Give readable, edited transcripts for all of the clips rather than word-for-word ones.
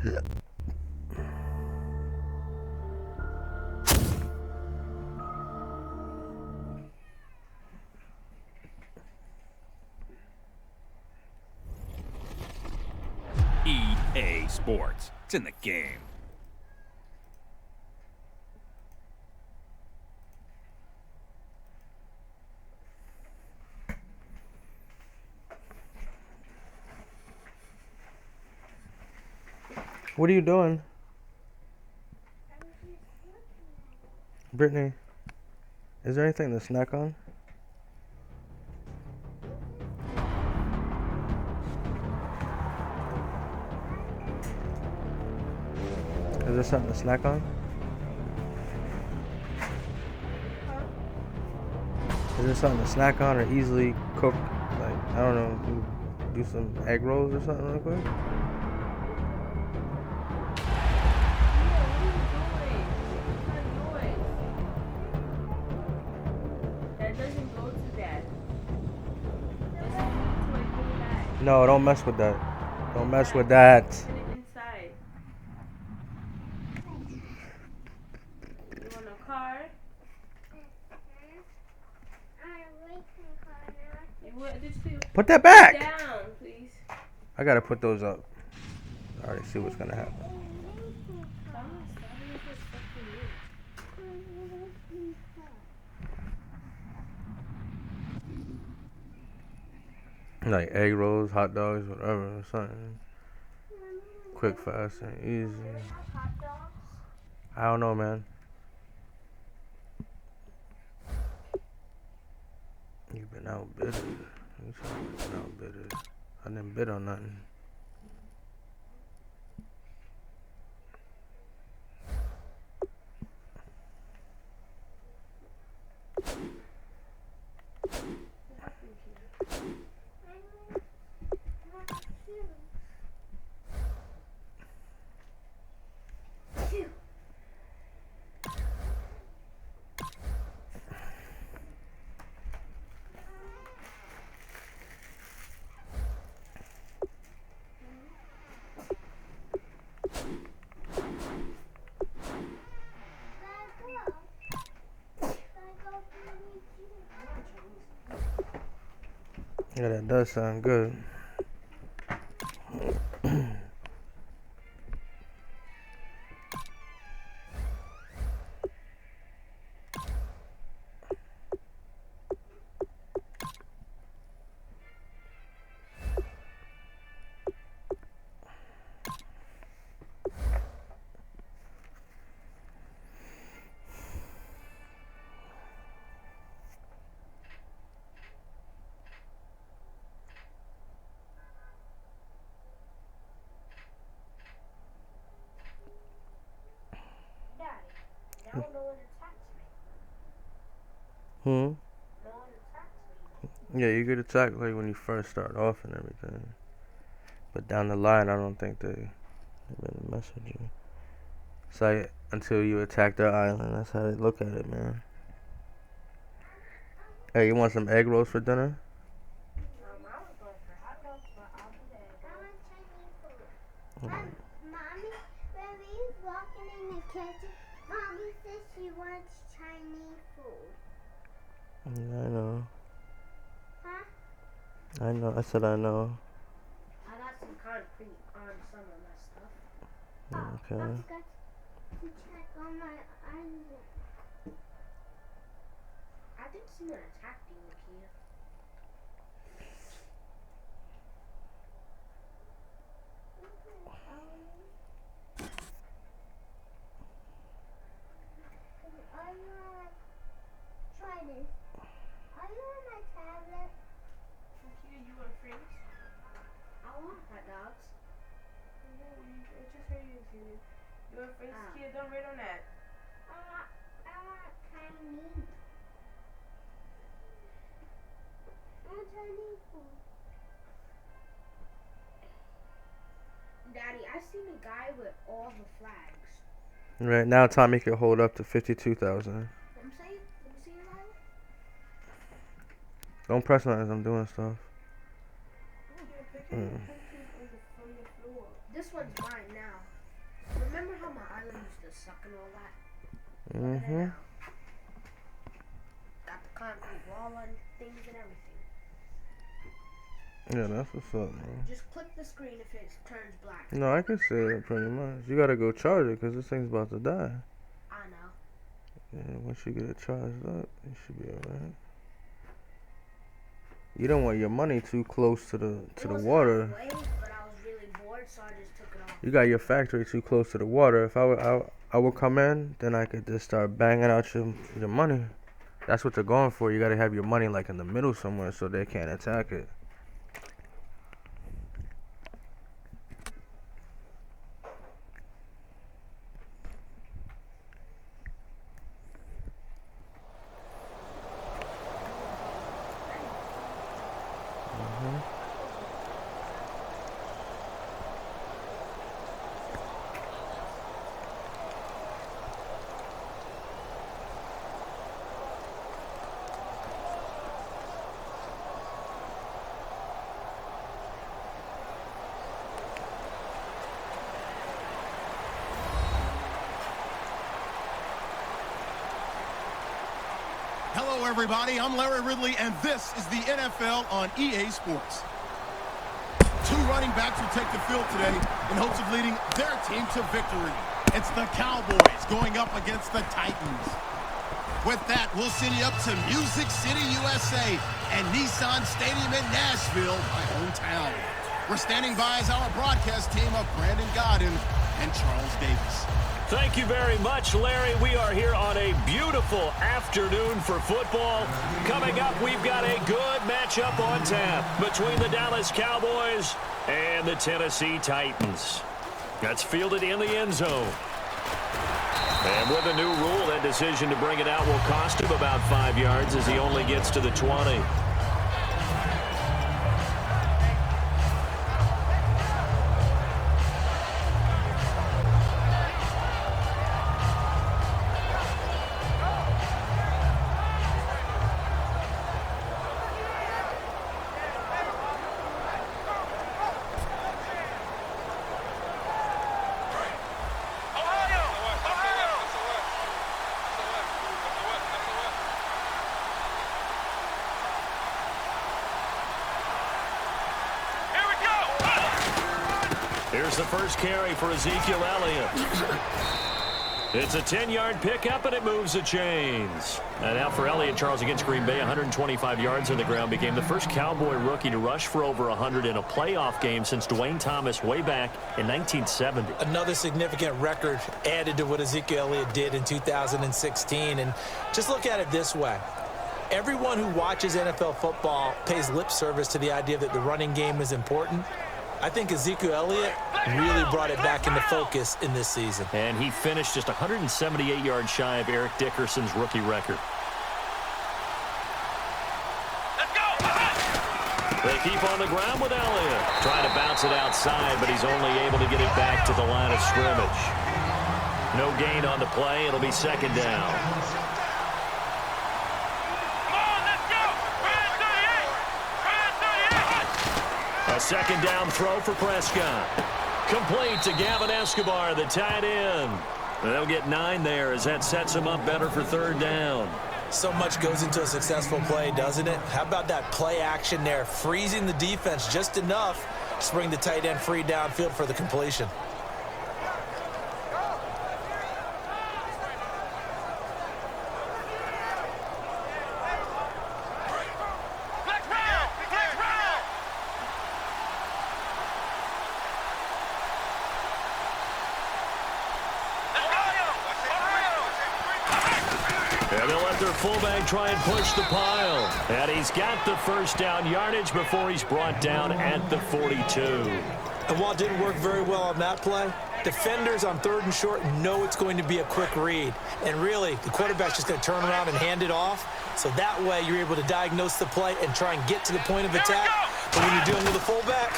EA Sports. It's in the game. What are you doing? Brittany, is there anything to snack on? Is there something to snack on? Is there something to snack on or easily cook? Like, I don't know, do some egg rolls or something real quick? No, don't mess with that. Don't mess with that. Inside. You want a car? Put that back! Down, please. I gotta put those up. I already see what's gonna happen. Like egg rolls, hot dogs, whatever, something. Quick, fast, and easy. I don't know, man. You've been outbid. You been outbid. I didn't bid on nothing. Yeah, that does sound good. Yeah, you get attacked like when you first start off and everything. But down the line, I don't think they really mess with you. It's like until you attack their island. That's how they look at it, man. Hey, you want some egg rolls for dinner? Mommy, when we was walking in the kitchen, Mommy said she wants Chinese food. Yeah, I know. Huh? I know. I said I know. I got some concrete on some of my stuff. Okay. I forgot to check on my island. I think someone attacked you, Nakia. Are you on try this? Are you on my tablet? Nakia, you want freeze? I want hot dogs. No, I just heard you say it. You want freeze? Nakia, don't wait on that. I want Chinese. I want Chinese food. Daddy, I seen a guy with all the flags. Right now, Tommy can hold up to 52,000. Let me see your life. Don't press nothing. I'm doing stuff. You're picking the pictures from the floor. This one's mine now. island used to suck and all that. Mm-hmm. Got the concrete wall and things and everything. Yeah, that's what's up, man. Just click the screen if it turns black. No, I can see it pretty much. You gotta go charge it because this thing's about to die. I know. Yeah, once you get it charged up, you should be alright. You don't want your money too close to the water. Halfway, but I was really bored, so I just took it off. You got your factory too close to the water. If I would come in, then I could just start banging out your money. That's what they're going for. You gotta have your money like in the middle somewhere so they can't attack it. Hello, everybody. I'm Larry Ridley, and this is the NFL on EA Sports. Two running backs will take the field today in hopes of leading their team to victory. It's the Cowboys going up against the Titans. With that, we'll send you up to Music City, USA, and Nissan Stadium in Nashville, my hometown. We're standing by as our broadcast team of Brandon Godden and Charles Davis. Thank you very much, Larry. We are here on a beautiful afternoon for football. Coming up, we've got a good matchup on tap between the Dallas Cowboys and the Tennessee Titans. That's fielded in the end zone. And with a new rule, that decision to bring it out will cost him about 5 yards as he only gets to the 20. Here's the first carry for Ezekiel Elliott. It's a 10-yard pickup, and it moves the chains. And now for Elliott, Charles, against Green Bay, 125 yards on the ground. Became the first Cowboy rookie to rush for over 100 in a playoff game since Dwayne Thomas way back in 1970. Another significant record added to what Ezekiel Elliott did in 2016. And just look at it this way. Everyone who watches NFL football pays lip service to the idea that the running game is important. I think Ezekiel Elliott really brought it back into focus in this season. And he finished just 178 yards shy of Eric Dickerson's rookie record. Let's go! They keep on the ground with Elliott. Trying to bounce it outside, but he's only able to get it back to the line of scrimmage. No gain on the play. It'll be second down. A second down throw for Prescott. Complete to Gavin Escobar, the tight end. They'll get 9 there as that sets him up better for third down. So much goes into a successful play, doesn't it? How about that play action there, freezing the defense just enough to bring the tight end free downfield for the completion. And they'll let their fullback try and push the pile. And he's got the first down yardage before he's brought down at the 42. And while it didn't work very well on that play, defenders on 3rd and short know it's going to be a quick read. And really, the quarterback's just going to turn around and hand it off. So that way, you're able to diagnose the play and try and get to the point of attack. But when you're dealing with a fullback,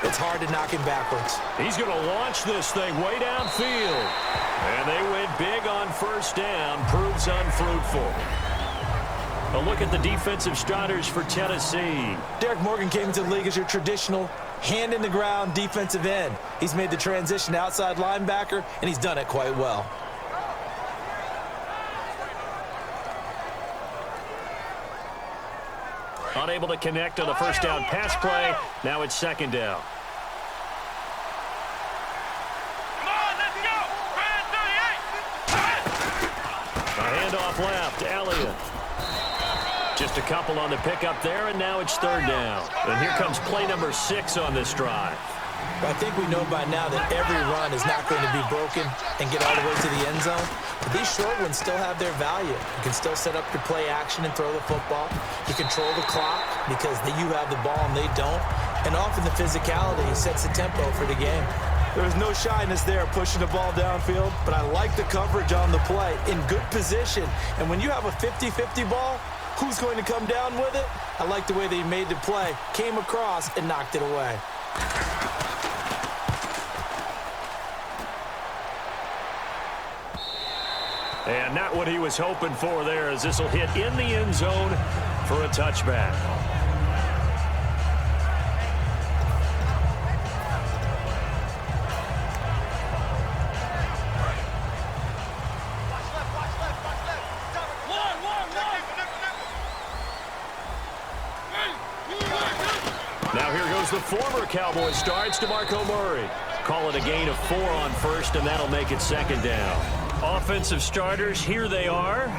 it's hard to knock him backwards. He's going to launch this thing way downfield. And they went big on first down. Proves unfruitful. A look at the defensive starters for Tennessee. Derek Morgan came into the league as your traditional hand-in-the-ground defensive end. He's made the transition to outside linebacker, and he's done it quite well. Unable to connect on the first down pass play. Now it's second down. A handoff left. Elliott. Just a couple on the pickup there, and now it's third down. And here comes play number 6 on this drive. I think we know by now that every run is not going to be broken and get all the way to the end zone. But these short ones still have their value. You can still set up your play action and throw the football. You control the clock because you have the ball and they don't. And often the physicality sets the tempo for the game. There's no shyness there pushing the ball downfield, but I like the coverage on the play in good position. And when you have a 50-50 ball, who's going to come down with it? I like the way they made the play, came across, and knocked it away. And not what he was hoping for there, as this will hit in the end zone for a touchback. Now here goes the former Cowboys star, DeMarco Murray. Call it a gain of 4 on first, and that'll make it second down. Offensive starters, here they are.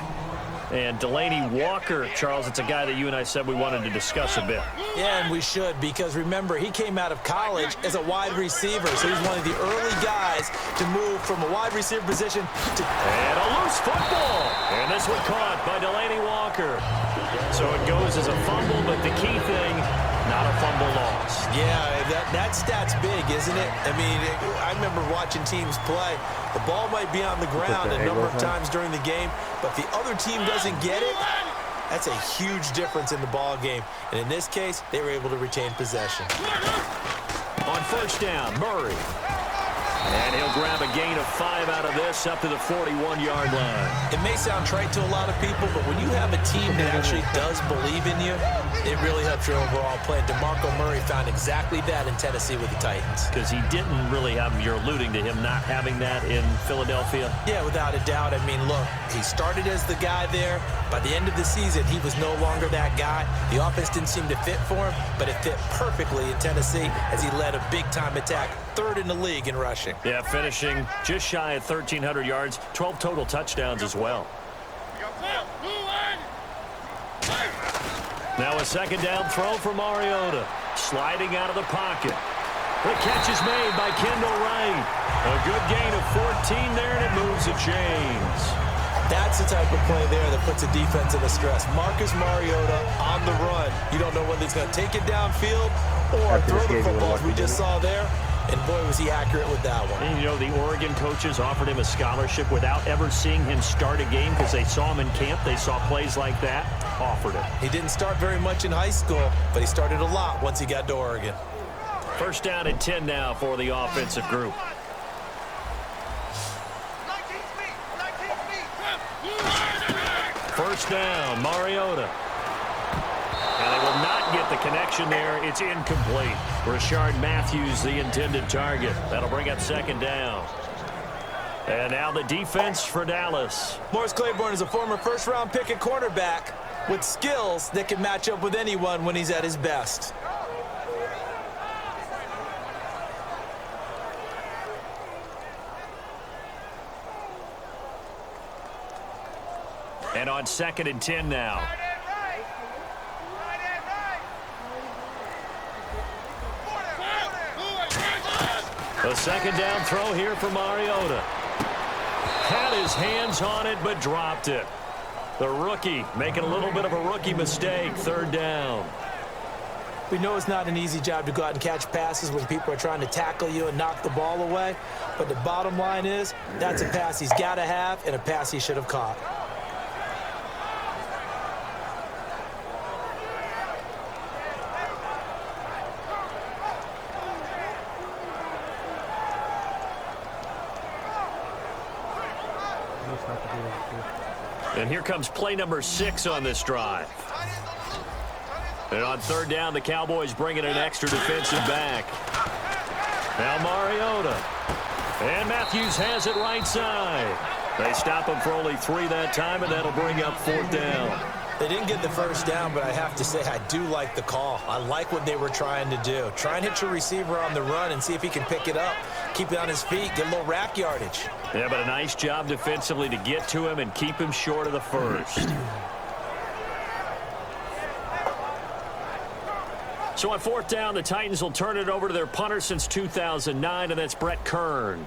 And Delanie Walker, Charles, it's a guy that you and I said we wanted to discuss a bit. Yeah, and we should, because remember, he came out of college as a wide receiver, so he's one of the early guys to move from a wide receiver position to... And a loose football! And this one caught by Delanie Walker. So it goes as a fumble, but the key thing, not a fumble loss. Yeah, that stat's big, isn't it? I mean, I remember watching teams play. The ball might be on the ground a number of times during the game, but the other team doesn't get it. That's a huge difference in the ball game. And in this case, they were able to retain possession. On first down, Murray. And he'll grab a gain of 5 out of this up to the 41-yard line. It may sound trite to a lot of people, but when you have a team that actually does believe in you, it really helps your overall play. DeMarco Murray found exactly that in Tennessee with the Titans. Because he didn't really have, you're alluding to him not having that in Philadelphia? Yeah, without a doubt. I mean, look, he started as the guy there. By the end of the season, he was no longer that guy. The offense didn't seem to fit for him, but it fit perfectly in Tennessee as he led a big-time attack, 3rd in the league in rushing. Yeah, finishing just shy of 1,300 yards, 12 total touchdowns as well. Now a second down throw for Mariota. Sliding out of the pocket. The catch is made by Kendall Wright. A good gain of 14 there, and it moves the chains. That's the type of play there that puts a defense in a stress. Marcus Mariota on the run. You don't know whether he's going to take it downfield or throw the footballs we just saw there. And boy, was he accurate with that one. And you know, the Oregon coaches offered him a scholarship without ever seeing him start a game because they saw him in camp. They saw plays like that, offered it. He didn't start very much in high school, but he started a lot once he got to Oregon. First down and 10 now for the offensive group. First down, Mariota. And they will not get the connection there. It's incomplete. Rashard Matthews, the intended target. That'll bring up second down. And now the defense for Dallas. Morris Claiborne is a former first-round pick at cornerback with skills that can match up with anyone when he's at his best. And on second and 10 now. A second down throw here for Mariota. Had his hands on it, but dropped it. The rookie making a little bit of a rookie mistake. Third down. We know it's not an easy job to go out and catch passes when people are trying to tackle you and knock the ball away. But the bottom line is, that's a pass he's got to have and a pass he should have caught. And here comes play number 6 on this drive. And on third down, the Cowboys bring in an extra defensive back. Now Mariota. And Matthews has it right side. They stop him for only 3 that time, and that'll bring up 4th down. They didn't get the first down, but I have to say I do like the call. I like what they were trying to do. Try and hit your receiver on the run and see if he can pick it up. Keep it on his feet, get a little rack yardage. Yeah, but a nice job defensively to get to him and keep him short of the first. So on 4th down, the Titans will turn it over to their punter since 2009, and that's Brett Kern.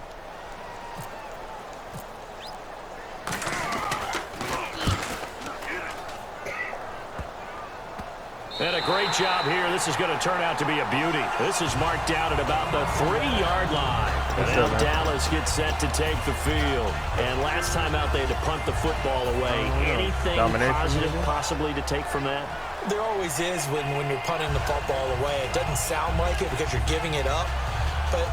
And a great job here. This is going to turn out to be a beauty. This is marked down at about the 3-yard line. And now Dallas gets set to take the field. And last time out, they had to punt the football away. Anything positive possibly to take from that? There always is when you're punting the football away. It doesn't sound like it because you're giving it up, but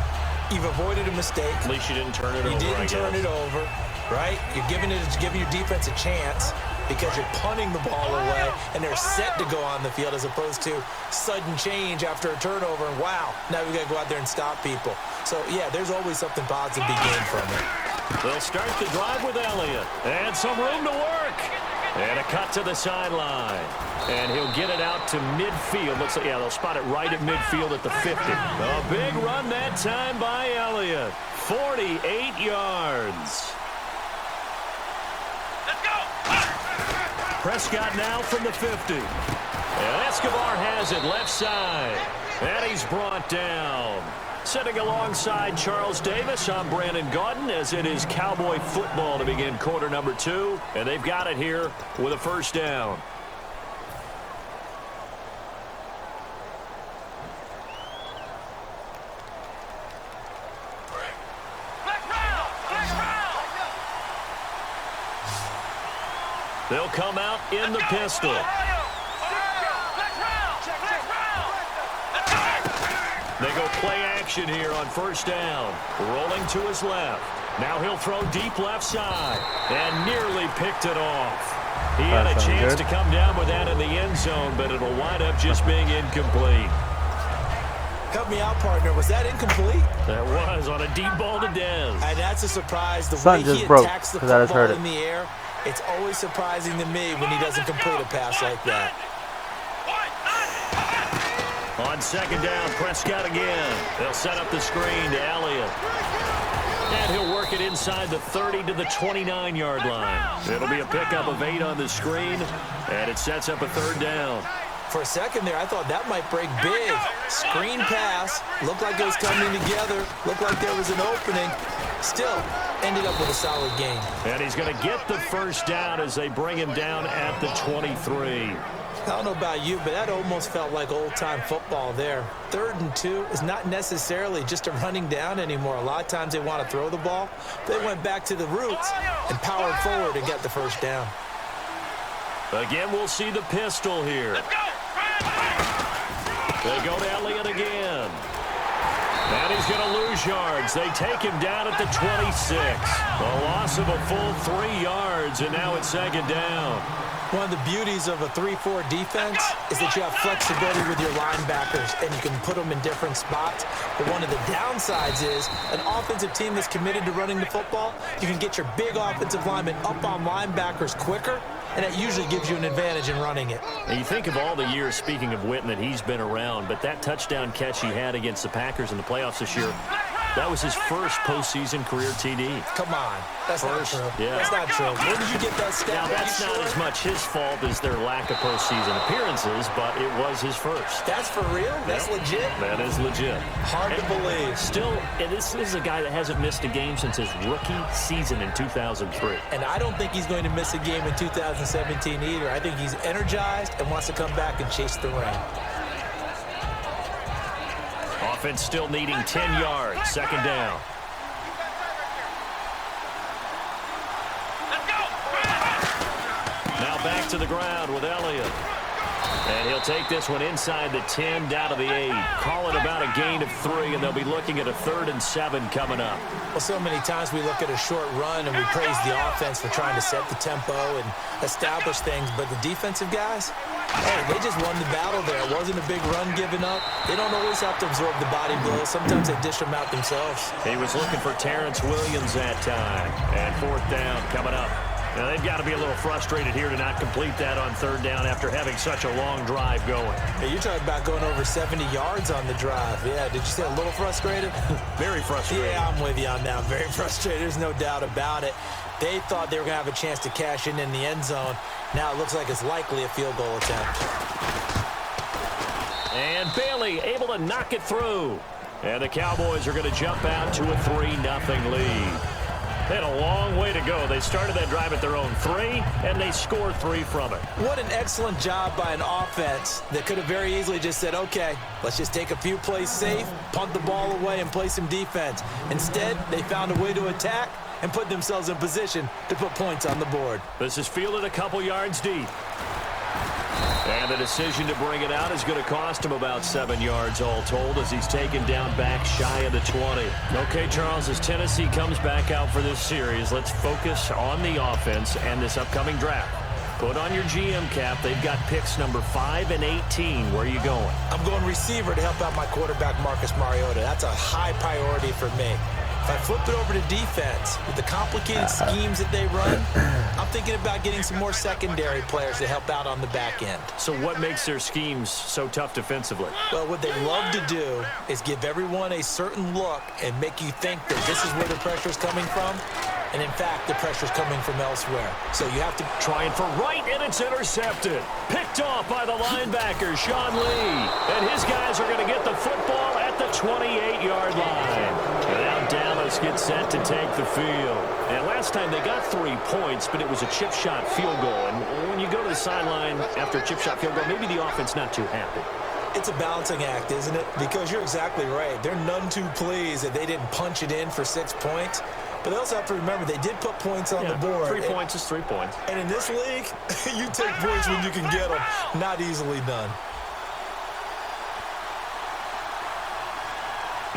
you've avoided a mistake. At least you didn't turn it over. You didn't turn it over, right? You're giving your defense a chance because you're punting the ball away and they're set to go on the field as opposed to sudden change after a turnover and wow, now we got to go out there and stop people. So, yeah, there's always something positive to be gained from it. They'll start the drive with Elliott. And some room to work. And a cut to the sideline. And he'll get it out to midfield. Looks like, yeah, they'll spot it right at midfield at the 50. A big run that time by Elliott. 48 yards. Let's go! Prescott now from the 50. And Escobar has it left side. And he's brought down. Sitting alongside Charles Davis, I'm Brandon Gaudin, as it is Cowboy football to begin quarter number 2. And they've got it here with a first down. They'll come out in the pistol. They go play action here on first down. Rolling to his left. Now he'll throw deep left side. And nearly picked it off. He had a chance to come down with that in the end zone, but it'll wind up just being incomplete. Help me out, partner. Was that incomplete? That was on a deep ball to Dez. And that's a surprise. The way he attacks the football in the air, it's always surprising to me when he doesn't complete a pass like that. On second down, Prescott again. They'll set up the screen to Elliott. And he'll work it inside the 30 to the 29-yard line. It'll be a pickup of 8 on the screen, and it sets up a third down. For a second there, I thought that might break big. Screen pass. Looked like it was coming together. Looked like there was an opening. Still, ended up with a solid game. And he's going to get the first down as they bring him down at the 23. I don't know about you, but that almost felt like old-time football there. 3rd and 2 is not necessarily just a running down anymore. A lot of times they want to throw the ball. They went back to the roots and powered forward and got the first down. Again, we'll see the pistol here. They go to Elliott again. And he's going to lose yards. They take him down at the 26. A loss of a full 3 yards, and now it's second down. One of the beauties of a 3-4 defense is that you have flexibility with your linebackers, and you can put them in different spots. But one of the downsides is an offensive team that's committed to running the football, you can get your big offensive linemen up on linebackers quicker, and that usually gives you an advantage in running it. And you think of all the years, speaking of Witten, that he's been around, but that touchdown catch he had against the Packers in the playoffs this year, that was his first postseason career TD. Come on. That's not true. Yeah. That's not true. Where did you get that stat? Now, that's not as much his fault as their lack of postseason appearances, but it was his first. That's for real? That's legit? That is legit. Hard to believe. Still, and this is a guy that hasn't missed a game since his rookie season in 2003. And I don't think he's going to miss a game in 2017 either. I think he's energized and wants to come back and chase the ring. Offense still needing 10 yards. Second down. Now back to the ground with Elliott. And he'll take this one inside the 10, down to the 8. Call it about a gain of 3, and they'll be looking at a 3rd and 7 coming up. Well, so many times we look at a short run and we praise the offense for trying to set the tempo and establish things, but the defensive guys, hey, they just won the battle there. It wasn't a big run given up. They don't always have to absorb the body blows. Sometimes they dish them out themselves. He was looking for Terrence Williams that time. And 4th down coming up. Now, they've got to be a little frustrated here to not complete that on 3rd down after having such a long drive going. Hey, you're talking about going over 70 yards on the drive. Yeah, did you say a little frustrated? Very frustrated. Yeah, I'm with you on that. Very frustrated. There's no doubt about it. They thought they were going to have a chance to cash in the end zone. Now it looks like it's likely a field goal attempt. And Bailey able to knock it through. And the Cowboys are going to jump out to a 3-0 lead. They had a long way to go. They started that drive at their own 3, and they scored 3 from it. What an excellent job by an offense that could have very easily just said, okay, let's just take a few plays safe, punt the ball away, and play some defense. Instead, they found a way to attack and put themselves in position to put points on the board. This is fielded a couple yards deep. And the decision to bring it out is going to cost him about 7 yards all told as he's taken down back shy of the 20. Okay, Charles, as Tennessee comes back out for this series, let's focus on the offense and this upcoming draft. Put on your GM cap. They've got picks number 5 and 18. Where are you going? I'm going receiver to help out my quarterback, Marcus Mariota. That's a high priority for me. If I flip it over to defense, with the complicated schemes that they run, I'm thinking about getting some more secondary players to help out on the back end. So what makes their schemes so tough defensively? Well, what they love to do is give everyone a certain look and make you think that this is where the pressure is coming from. And, in fact, the pressure's coming from elsewhere. So you have to... Trying for right, and it's intercepted. Picked off by the linebacker, Sean Lee. And his guys are going to get the football at the 28-yard line. And now Dallas gets set to take the field. And last time they got 3 points, but it was a chip shot field goal. And when you go to the sideline after a chip shot field goal, maybe the offense not too happy. It's a balancing act, isn't it? Because you're exactly right. They're none too pleased that they didn't punch it in for 6 points. But they also have to remember they did put points on the board. 3 points is 3 points. And in this league, you take points when you can get them. Not easily done.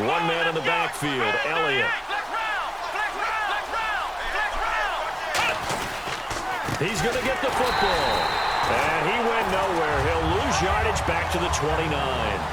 One man in the backfield, Elliott. He's going to get the football. And he went nowhere. He'll lose yardage back to the 29.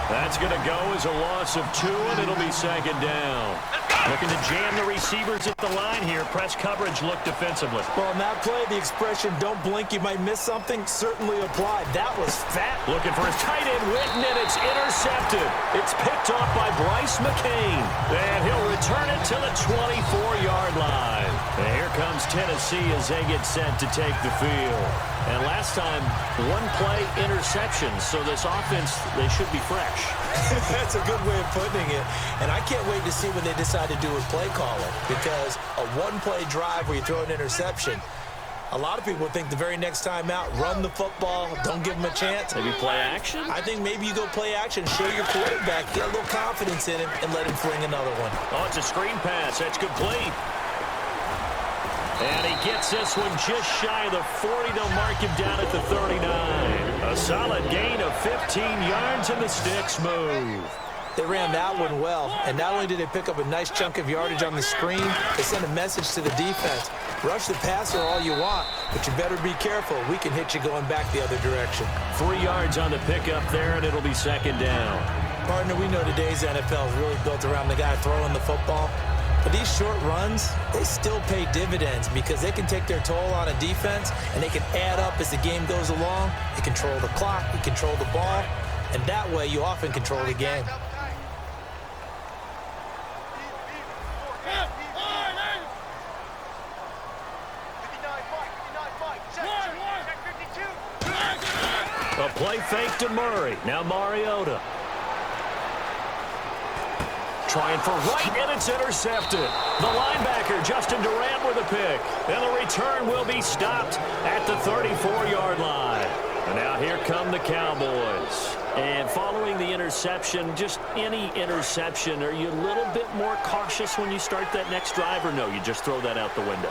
That's going to go as a loss of 2, and it'll be 2nd down. Looking to jam the receivers at the line here. Press coverage look defensively. Well, in that play, the expression, don't blink, you might miss something, certainly applied. That was fat. Looking for his tight end, Witten, and it's intercepted. It's picked off by Bryce McCain. And he'll return it to the 24-yard line. And here comes Tennessee as they get set to take the field. And last time, 1-play interceptions. So this offense, they should be fresh. That's a good way of putting it. And I can't wait to see what they decide to do with play calling. Because a 1-play drive where you throw an interception, a lot of people think the very next time out, run the football, don't give them a chance. Maybe play action? I think maybe you go play action, show your quarterback, get a little confidence in him, and let him fling another one. Oh, it's a screen pass. That's complete. And he gets this one just shy of the 40. They'll mark him down at the 39. A solid gain of 15 yards, and the Sticks move. They ran that one well, and not only did they pick up a nice chunk of yardage on the screen, they sent a message to the defense. Rush the passer all you want, but you better be careful. We can hit you going back the other direction. 3 yards on the pickup there, and it'll be 2nd down. Partner, we know today's NFL is really built around the guy throwing the football. But these short runs, they still pay dividends because they can take their toll on a defense, and they can add up as the game goes along. You control the clock, you control the ball, and that way you often control the game. A play fake to Murray. Now Mariota. Trying for right, and it's intercepted. The linebacker, Justin Durant, with a pick. And the return will be stopped at the 34-yard line. And now here come the Cowboys. And following the interception, just any interception, are you a little bit more cautious when you start that next drive, or no, you just throw that out the window?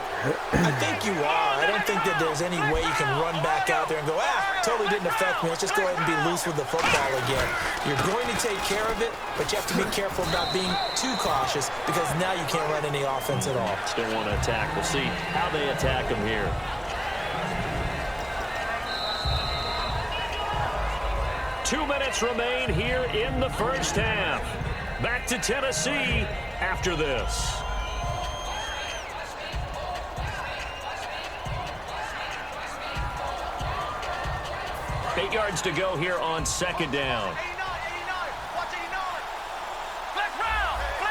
I think you are. I don't think that there's any way you can run back out there and go, totally didn't affect me. Let's just go ahead and be loose with the football again. You're going to take care of it, but you have to be careful about being too cautious because now you can't run any offense at all. Still want to attack. We'll see how they attack them here. Two minutes remain here in the first half. Back to Tennessee after this. Eight yards to go here on second down.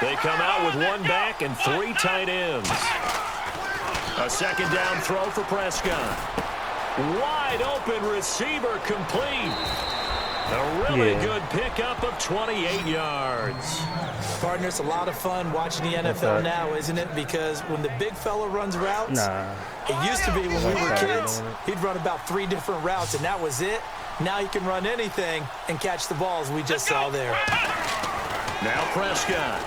They come out with one back and three tight ends. A second down throw for Prescott. Wide open receiver complete. A really good pickup of 28 yards. Partner, it's a lot of fun watching the NFL now, isn't it? Because when the big fella runs routes, it used to be when we were kids, he'd run about 3 different routes, and that was it. Now he can run anything and catch the balls we just saw there. Now Prescott.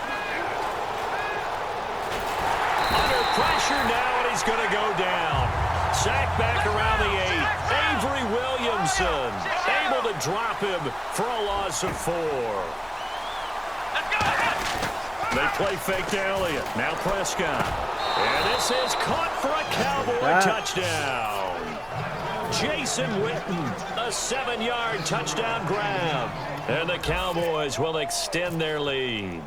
Under pressure now, and he's going to go down. Sacked back around the 8. Avery Williamson able to drop him for a loss of 4. They play fake to Elliott. Now Prescott. And this is caught for a Cowboy touchdown. Jason Witten, a 7-yard touchdown grab. And the Cowboys will extend their lead.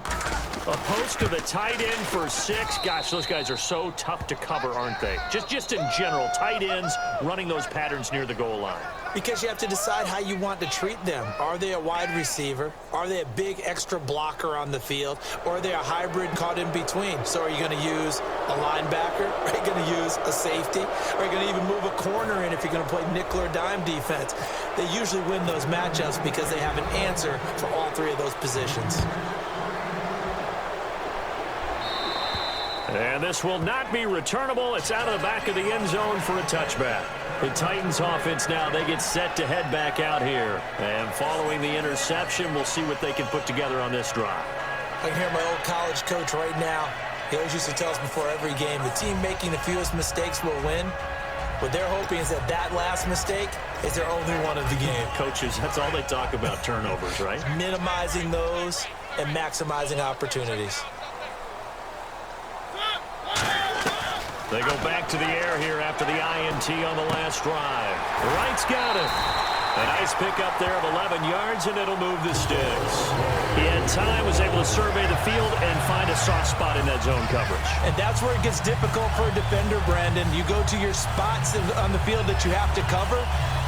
A post to the tight end for 6. Gosh, those guys are so tough to cover, aren't they? Just in general, tight ends running those patterns near the goal line. Because you have to decide how you want to treat them. Are they a wide receiver? Are they a big extra blocker on the field? Or are they a hybrid caught in between? So are you going to use a linebacker? Are you going to use a safety? Are you going to even move a corner in if you're going to play nickel or dime defense? They usually win those matchups because they have an answer for all 3 of those positions. And this will not be returnable. It's out of the back of the end zone for a touchback. The Titans offense now, they get set to head back out here. And following the interception, we'll see what they can put together on this drive. I can hear my old college coach right now. He always used to tell us before every game, the team making the fewest mistakes will win. What they're hoping is that that last mistake is their only one of the game. Coaches, that's all they talk about, turnovers, right? Minimizing those and maximizing opportunities. They go back to the air here after the INT on the last drive. Wright's got it. A nice pickup there of 11 yards, and it'll move the sticks. He had time, was able to survey the field and find a soft spot in that zone coverage. And that's where it gets difficult for a defender, Brandon. You go to your spots on the field that you have to cover,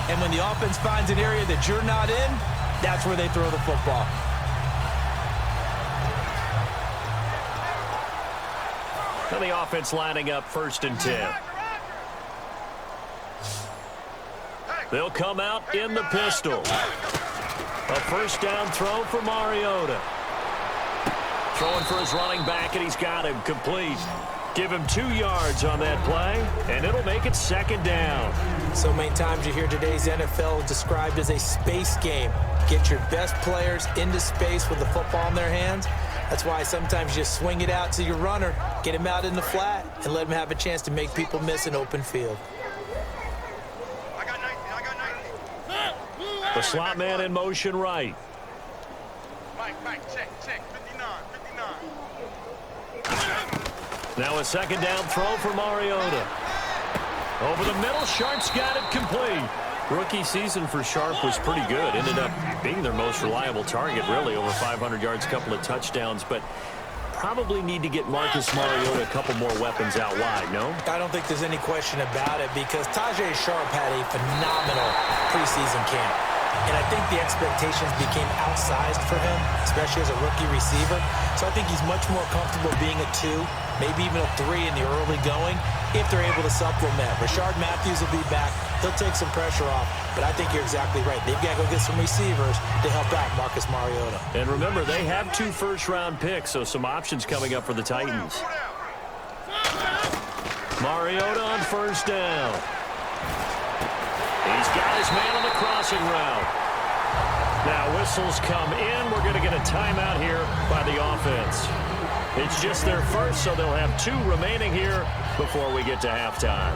and when the offense finds an area that you're not in, that's where they throw the football. Now the offense lining up 1st and 10. They'll come out in the pistol. A first down throw for Mariota. Throwing for his running back, and he's got him complete. Give him 2 yards on that play, and it'll make it 2nd down. So many times you hear today's NFL described as a space game. Get your best players into space with the football in their hands. That's why sometimes you swing it out to your runner, get him out in the flat, and let him have a chance to make people miss an open field. The slot man in motion right. Mike, check, 59. Now a 2nd down throw for Mariota. Over the middle, Sharp's got it complete. Rookie season for Sharp was pretty good. Ended up being their most reliable target, really, over 500 yards, a couple of touchdowns. But probably need to get Marcus Mariota a couple more weapons out wide, no? I don't think there's any question about it because Tajae Sharp had a phenomenal preseason camp. And I think the expectations became outsized for him, especially as a rookie receiver. So I think he's much more comfortable being a 2, maybe even a 3 in the early going if they're able to supplement. Rashard Matthews will be back. He'll take some pressure off. But I think you're exactly right. They've got to go get some receivers to help out Marcus Mariota. And remember, they have 2 first-round picks, so some options coming up for the Titans. Mariota on 1st down. He's got his man on the crossing route. Now whistles come in. We're going to get a timeout here by the offense. It's just their first, so they'll have 2 remaining here before we get to halftime.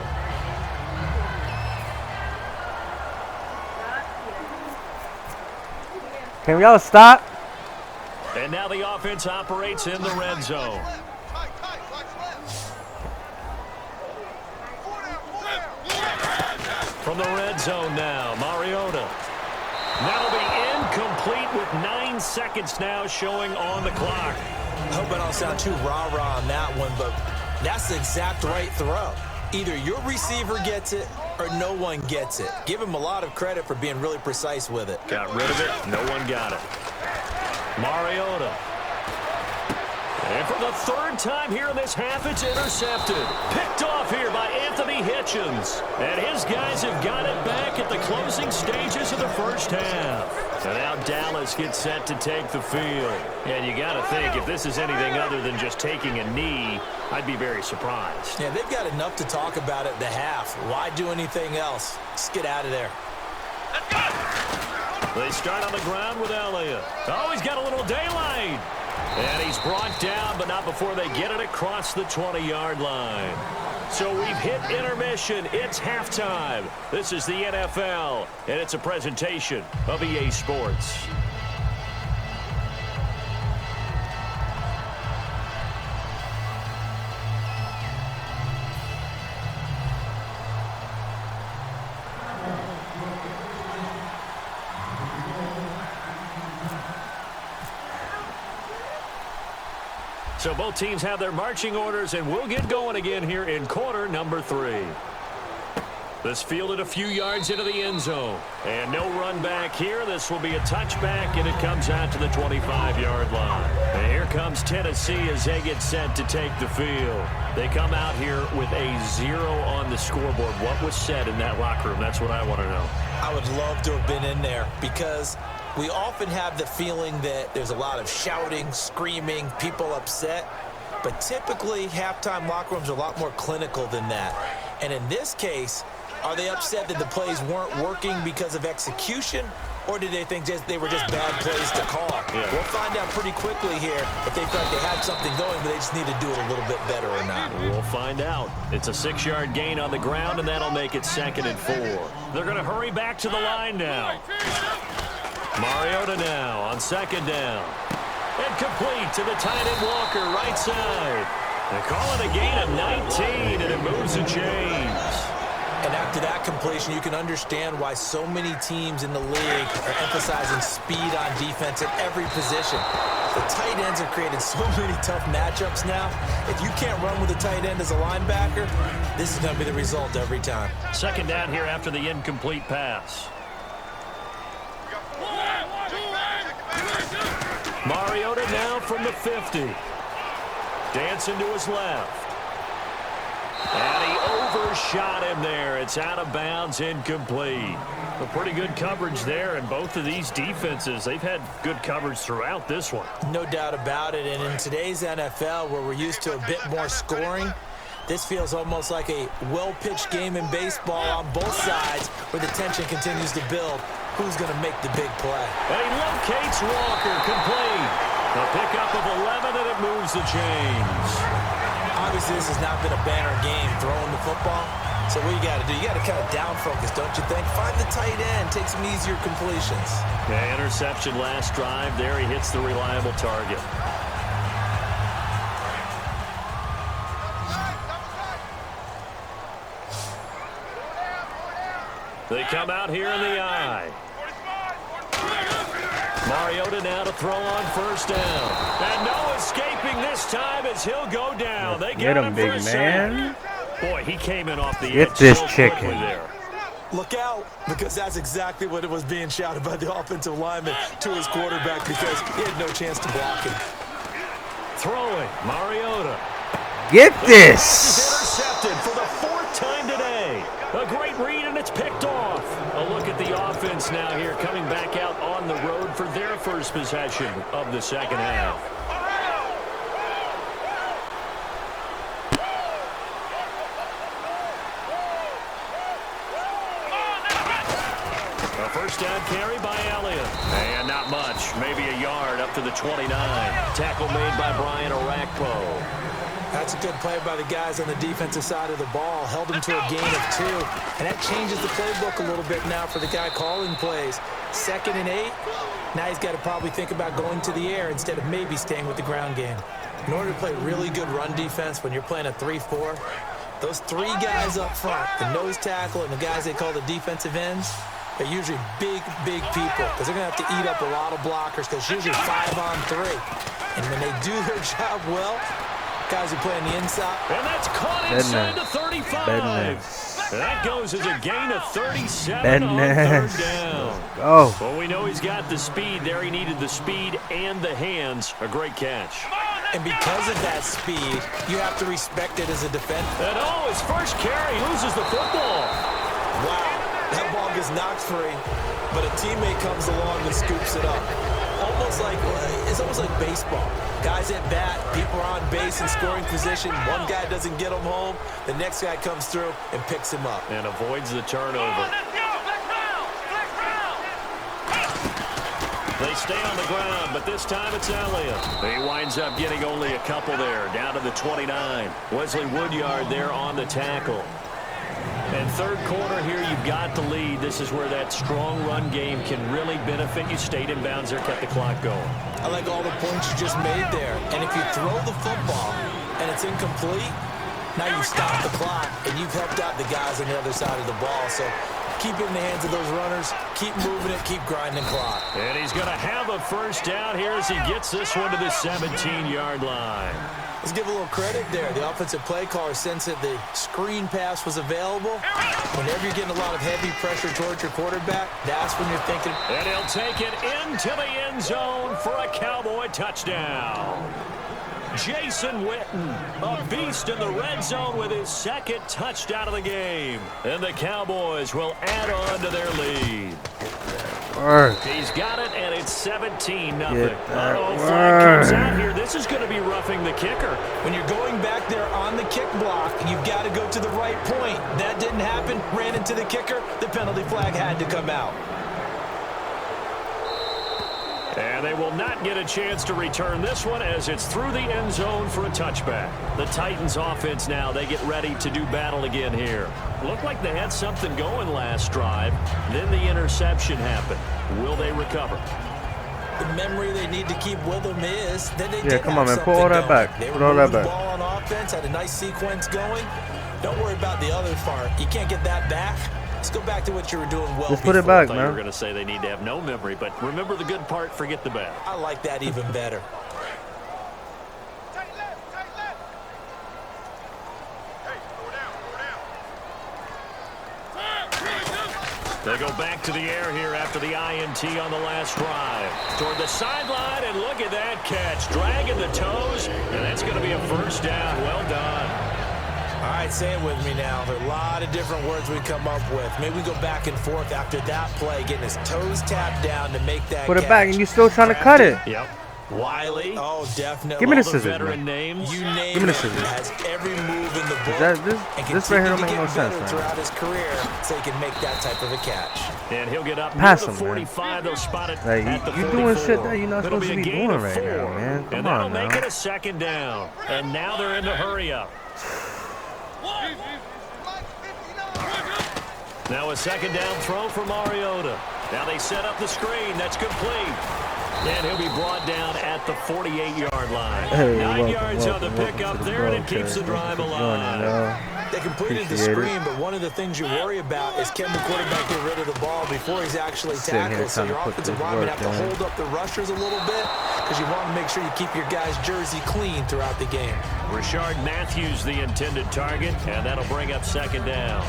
Can y'all stop? And now the offense operates in the red zone. From the red zone now, Mariota. That'll be incomplete with 9 seconds now showing on the clock. I hope I don't sound too rah-rah on that one, but that's the exact right throw. Either your receiver gets it or no one gets it. Give him a lot of credit for being really precise with it. Got rid of it. No one got it. Mariota. And for the 3rd time here in this half, it's intercepted. Picked off here by Anthony Hitchens. And his guys have got it back at the closing stages of the first half. And now Dallas gets set to take the field. And you got to think, if this is anything other than just taking a knee, I'd be very surprised. Yeah, they've got enough to talk about at the half. Why do anything else? Just get out of there. They start on the ground with Elliott. Oh, he's got a little daylight. And he's brought down, but not before they get it across the 20-yard line. So we've hit intermission. It's halftime. This is the NFL, and it's a presentation of EA Sports. So both teams have their marching orders, and we'll get going again here in quarter number 3. This fielded a few yards into the end zone. And no run back here. This will be a touchback, and it comes out to the 25-yard line. And here comes Tennessee as they get set to take the field. They come out here with a 0 on the scoreboard. What was said in that locker room? That's what I want to know. I would love to have been in there because we often have the feeling that there's a lot of shouting, screaming, people upset. But typically, halftime locker rooms are a lot more clinical than that. And in this case, are they upset that the plays weren't working because of execution? Or did they think they were just bad plays to call? Yeah. We'll find out pretty quickly here if they felt like they had something going, but they just need to do it a little bit better or not. We'll find out. It's a 6-yard gain on the ground, and that'll make it 2nd and 4. They're going to hurry back to the line now. Mariota now on 2nd down. And complete to the tight end Walker, right side. They call it a gain of 19, and it moves the chains. And after that completion, you can understand why so many teams in the league are emphasizing speed on defense at every position. The tight ends have created so many tough matchups now. If you can't run with a tight end as a linebacker, this is going to be the result every time. 2nd down here after the incomplete pass. Mariota now from the 50. Dancing to his left. And he overshot him there. It's out of bounds, incomplete. A pretty good coverage there, and both of these defenses, they've had good coverage throughout this one. No doubt about it, and in today's NFL, where we're used to a bit more scoring, this feels almost like a well-pitched game in baseball on both sides, where the tension continues to build. Who's going to make the big play? And he locates Walker, complete. A pickup of 11, and it moves the chains. Obviously, this has not been a banner game throwing the football. So what you got to do, you got to kind of down focus, don't you think? Find the tight end, take some easier completions. Yeah, interception last drive. There he hits the reliable target. They come out here in the eye. Mariota now to throw on 1st down. And no escaping this time as he'll go down. They Get got him, for big a man. sack. Boy, he came in off the Get edge this so chicken. quickly there. Look out, because that's exactly what it was being shouted by the offensive lineman to his quarterback because he had no chance to block him. Throwing, Mariota. Get Is this! intercepted for the 4th time today. A great read, and it's picked off. A look at the offense now here, coming back out on the road for their first possession of the 2nd half. first down carry by Elliott. And not much, maybe a yard up to the 29. Tackle made by Brian Orakpo. That's a good play by the guys on the defensive side of the ball. Held him to a gain of 2. And that changes the playbook a little bit now for the guy calling plays. 2nd and 8. Now he's got to probably think about going to the air instead of maybe staying with the ground game. In order to play really good run defense when you're playing a 3-4, those 3 guys up front, the nose tackle and the guys they call the defensive ends, they're usually big people because they're going to have to eat up a lot of blockers because it's usually 5-on-3. And when they do their job well, guys who play on the inside. And that's caught inside the 35. That goes as a gain of 37 on 3rd down. Oh. Well, we know he's got the speed there. He needed the speed and the hands. A great catch. And because of that speed, you have to respect it as a defender. And his first carry loses the football. Wow, that ball gets knocked free, but a teammate comes along and scoops it up. It's almost like baseball. Guys at bat, people are on base in scoring position. One guy doesn't get him home. The next guy comes through and picks him up. And avoids the turnover. They stay on the ground, but this time it's Elliott. He winds up getting only a couple there, down to the 29. Wesley Woodyard there on the tackle. And 3rd quarter here, you've got the lead. This is where that strong run game can really benefit you. Stayed in bounds there, kept the clock going. I like all the points you just made there. And if you throw the football and it's incomplete, now you stop the clock and you've helped out the guys on the other side of the ball. So keep it in the hands of those runners. Keep moving it. Keep grinding clock. And he's going to have a first down here as he gets this one to the 17-yard line. Let's give a little credit there. The offensive play caller sensed that the screen pass was available. Whenever you're getting a lot of heavy pressure towards your quarterback, that's when you're thinking. And he'll take it into the end zone for a Cowboy touchdown. Jason Witten, a beast in the red zone with his 2nd touchdown of the game. And the Cowboys will add on to their lead. He's got it, and it's 17-0. Flag comes out here. This is going to be roughing the kicker. When you're going back there on the kick block, you've got to go to the right point. That didn't happen. Ran into the kicker. The penalty flag had to come out. And they will not get a chance to return this one as it's through the end zone for a touchback. The Titans offense now, they get ready to do battle again here. Looked like they had something going last drive. Then the interception happened. Will they recover? The memory they need to keep with them is that they did come on, man. Put all that back. They Put all that back. the ball on offense, had a nice sequence going. Don't worry about the other part. You can't get that back. Let's go back to what you were doing well. Just put it back, man. You were going to say they need to have no memory, but remember the good part, forget the bad. I like that even better. They go back to the air here after the INT on the last drive. Toward the sideline, and look at that catch. Dragging the toes, and that's going to be a first down. Well done. All right, say it with me now. There are a lot of different words we come up with. Maybe we go back and forth after that play, getting his toes tapped down to make that Put catch. it back, and you're still trying to cut it. Yep. Wiley. Oh, definitely. Give me the All scissors, veteran man. names. You name Give me the it. scissors. Has every move in the book. This right here don't make no sense, man. Throughout his career, so he can make that type of a catch. And he'll get up Pass near him, the 45. They'll spot it Like, at the 44. you doing shit that you're not It'll supposed to a be gain doing of right 4. now, man. Come And that'll on make now. it a 2nd down. And now they're in the hurry up. Now a 2nd down throw for Mariota. Now they set up the screen. That's complete. And he'll be brought down at the 48-yard line. Hey, 9 yards on the pickup there, and it keeps the drive alive. They completed the screen, but one of the things you worry about is can the quarterback get rid of the ball before he's actually tackled. So your offensive linemen have to hold up the rushers a little bit because you want to make sure you keep your guy's jersey clean throughout the game. Rashard Matthews, the intended target, and that'll bring up 2nd down.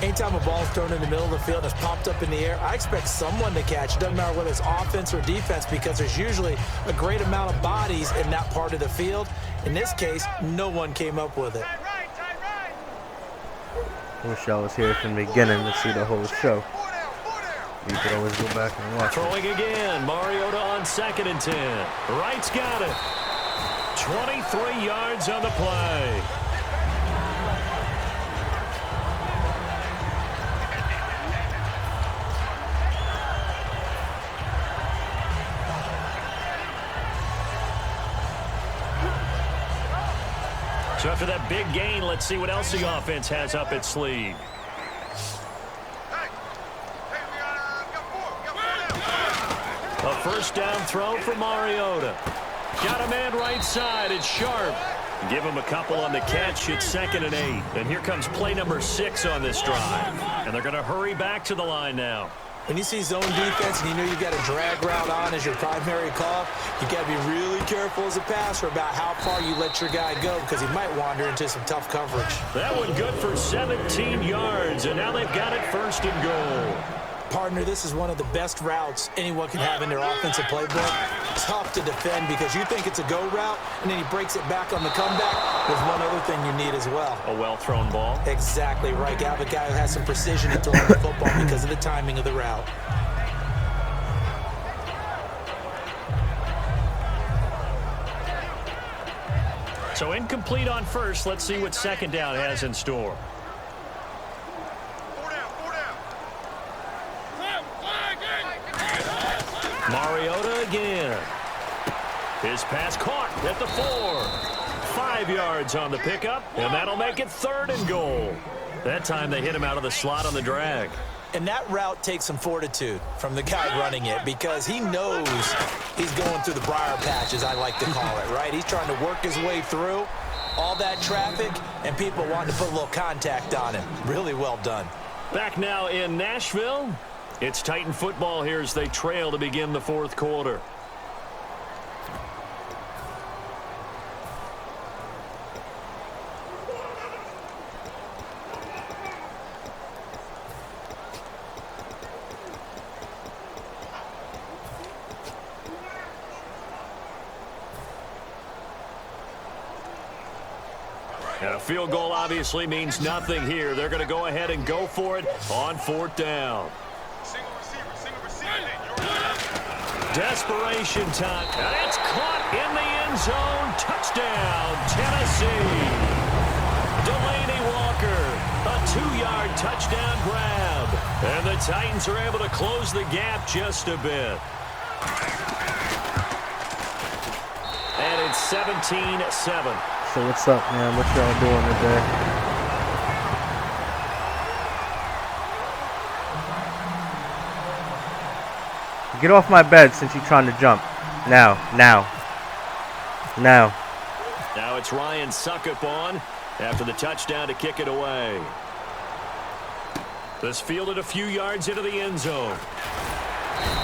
Anytime a ball's thrown in the middle of the field and it's popped up in the air, I expect someone to catch. It doesn't matter whether it's offense or defense because there's usually a great amount of bodies in that part of the field. In this case, no one came up with it. Wish I was here from the beginning to see the whole show. You could always go back and watch it. Throwing again, Mariota on 2nd and 10. Wright's got it. 23 yards on the play. So after that big gain, let's see what else the offense has up its sleeve. A first down throw for Mariota. Got a man right side. It's Sharp. Give him a couple on the catch. It's 2nd and 8. And here comes play number 6 on this drive. And they're going to hurry back to the line now. When you see zone defense and you know you've got a drag route on as your primary call, you got to be really careful as a passer about how far you let your guy go because he might wander into some tough coverage. That one good for 17 yards, and now they've got it 1st and goal. Partner, this is one of the best routes anyone can have in their offensive playbook. Tough to defend because you think it's a go route, and then he breaks it back on the comeback. There's one other thing you need as well. A well-thrown ball. Exactly right. You have a guy who has some precision in throwing the football because of the timing of the route. So incomplete on first. Let's see what 2nd down has in store. Mariota again. His pass caught at the 4. 5 yards on the pickup, and that'll make it 3rd and goal. That time they hit him out of the slot on the drag. And that route takes some fortitude from the guy running it because he knows he's going through the briar patch, as I like to call it, right? He's trying to work his way through all that traffic and people wanting to put a little contact on him. Really well done. Back now in Nashville. It's Titan football here as they trail to begin the 4th quarter. And a field goal obviously means nothing here. They're going to go ahead and go for it on 4th down. Desperation time. And it's caught in the end zone. Touchdown, Tennessee. Delaney Walker, a 2-yard touchdown grab. And the Titans are able to close the gap just a bit. And it's 17-7. So what's up, man? What y'all doing today? Get off my bed since you're trying to jump. Now. Now it's Ryan Suckup on after the touchdown to kick it away. This fielded a few yards into the end zone.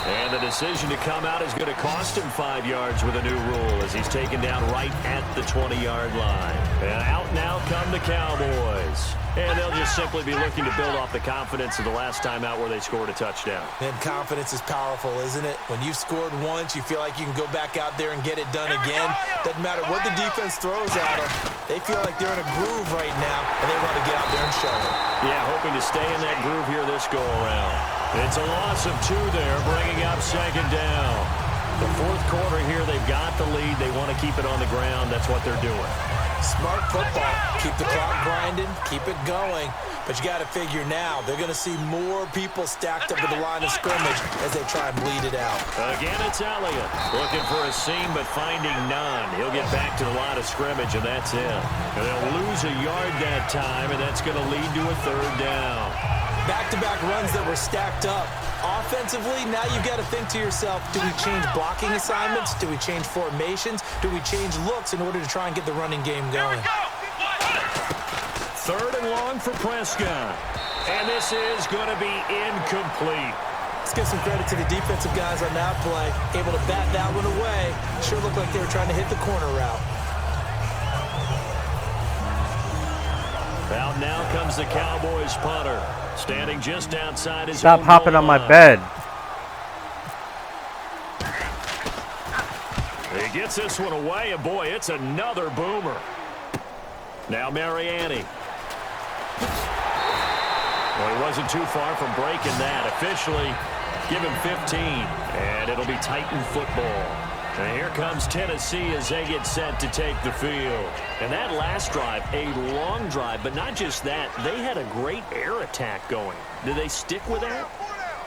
And the decision to come out is going to cost him 5 yards with a new rule as he's taken down right at the 20-yard line. And out now come the Cowboys. And they'll just simply be looking to build off the confidence of the last time out where they scored a touchdown. And confidence is powerful, isn't it? When you've scored once, you feel like you can go back out there and get it done again. Doesn't matter what the defense throws at them. They feel like they're in a groove right now, and they want to get out there and show it. Yeah, hoping to stay in that groove here this go-around. It's a loss of 2 there, bringing up 2nd down. The 4th quarter here, they've got the lead. They want to keep it on the ground. That's what they're doing. Smart football. Keep the clock grinding. Keep it going. But you got to figure now, they're going to see more people stacked up at the line of scrimmage as they try and bleed it out. Again, it's Elliott. Looking for a seam, but finding none. He'll get back to the line of scrimmage, and that's it. And they'll lose a yard that time, and that's going to lead to a 3rd down. Back-to-back runs that were stacked up. Offensively, now you've got to think to yourself, do we change blocking assignments? Do we change formations? Do we change looks in order to try and get the running game going? 3rd and long for Prescott. And this is going to be incomplete. Let's give some credit to the defensive guys on that play. Able to bat that one away. Sure looked like they were trying to hit the corner route. Out now comes the Cowboys punter. Standing just outside his Stop own hopping goal on my line. bed. He gets this one away, and boy, it's another boomer. Now Mariani. Well, he wasn't too far from breaking that. Officially, give him 15, and it'll be Titan football. And here comes Tennessee as they get set to take the field. And that last drive, a long drive, but not just that. They had a great air attack going. Do they stick with that?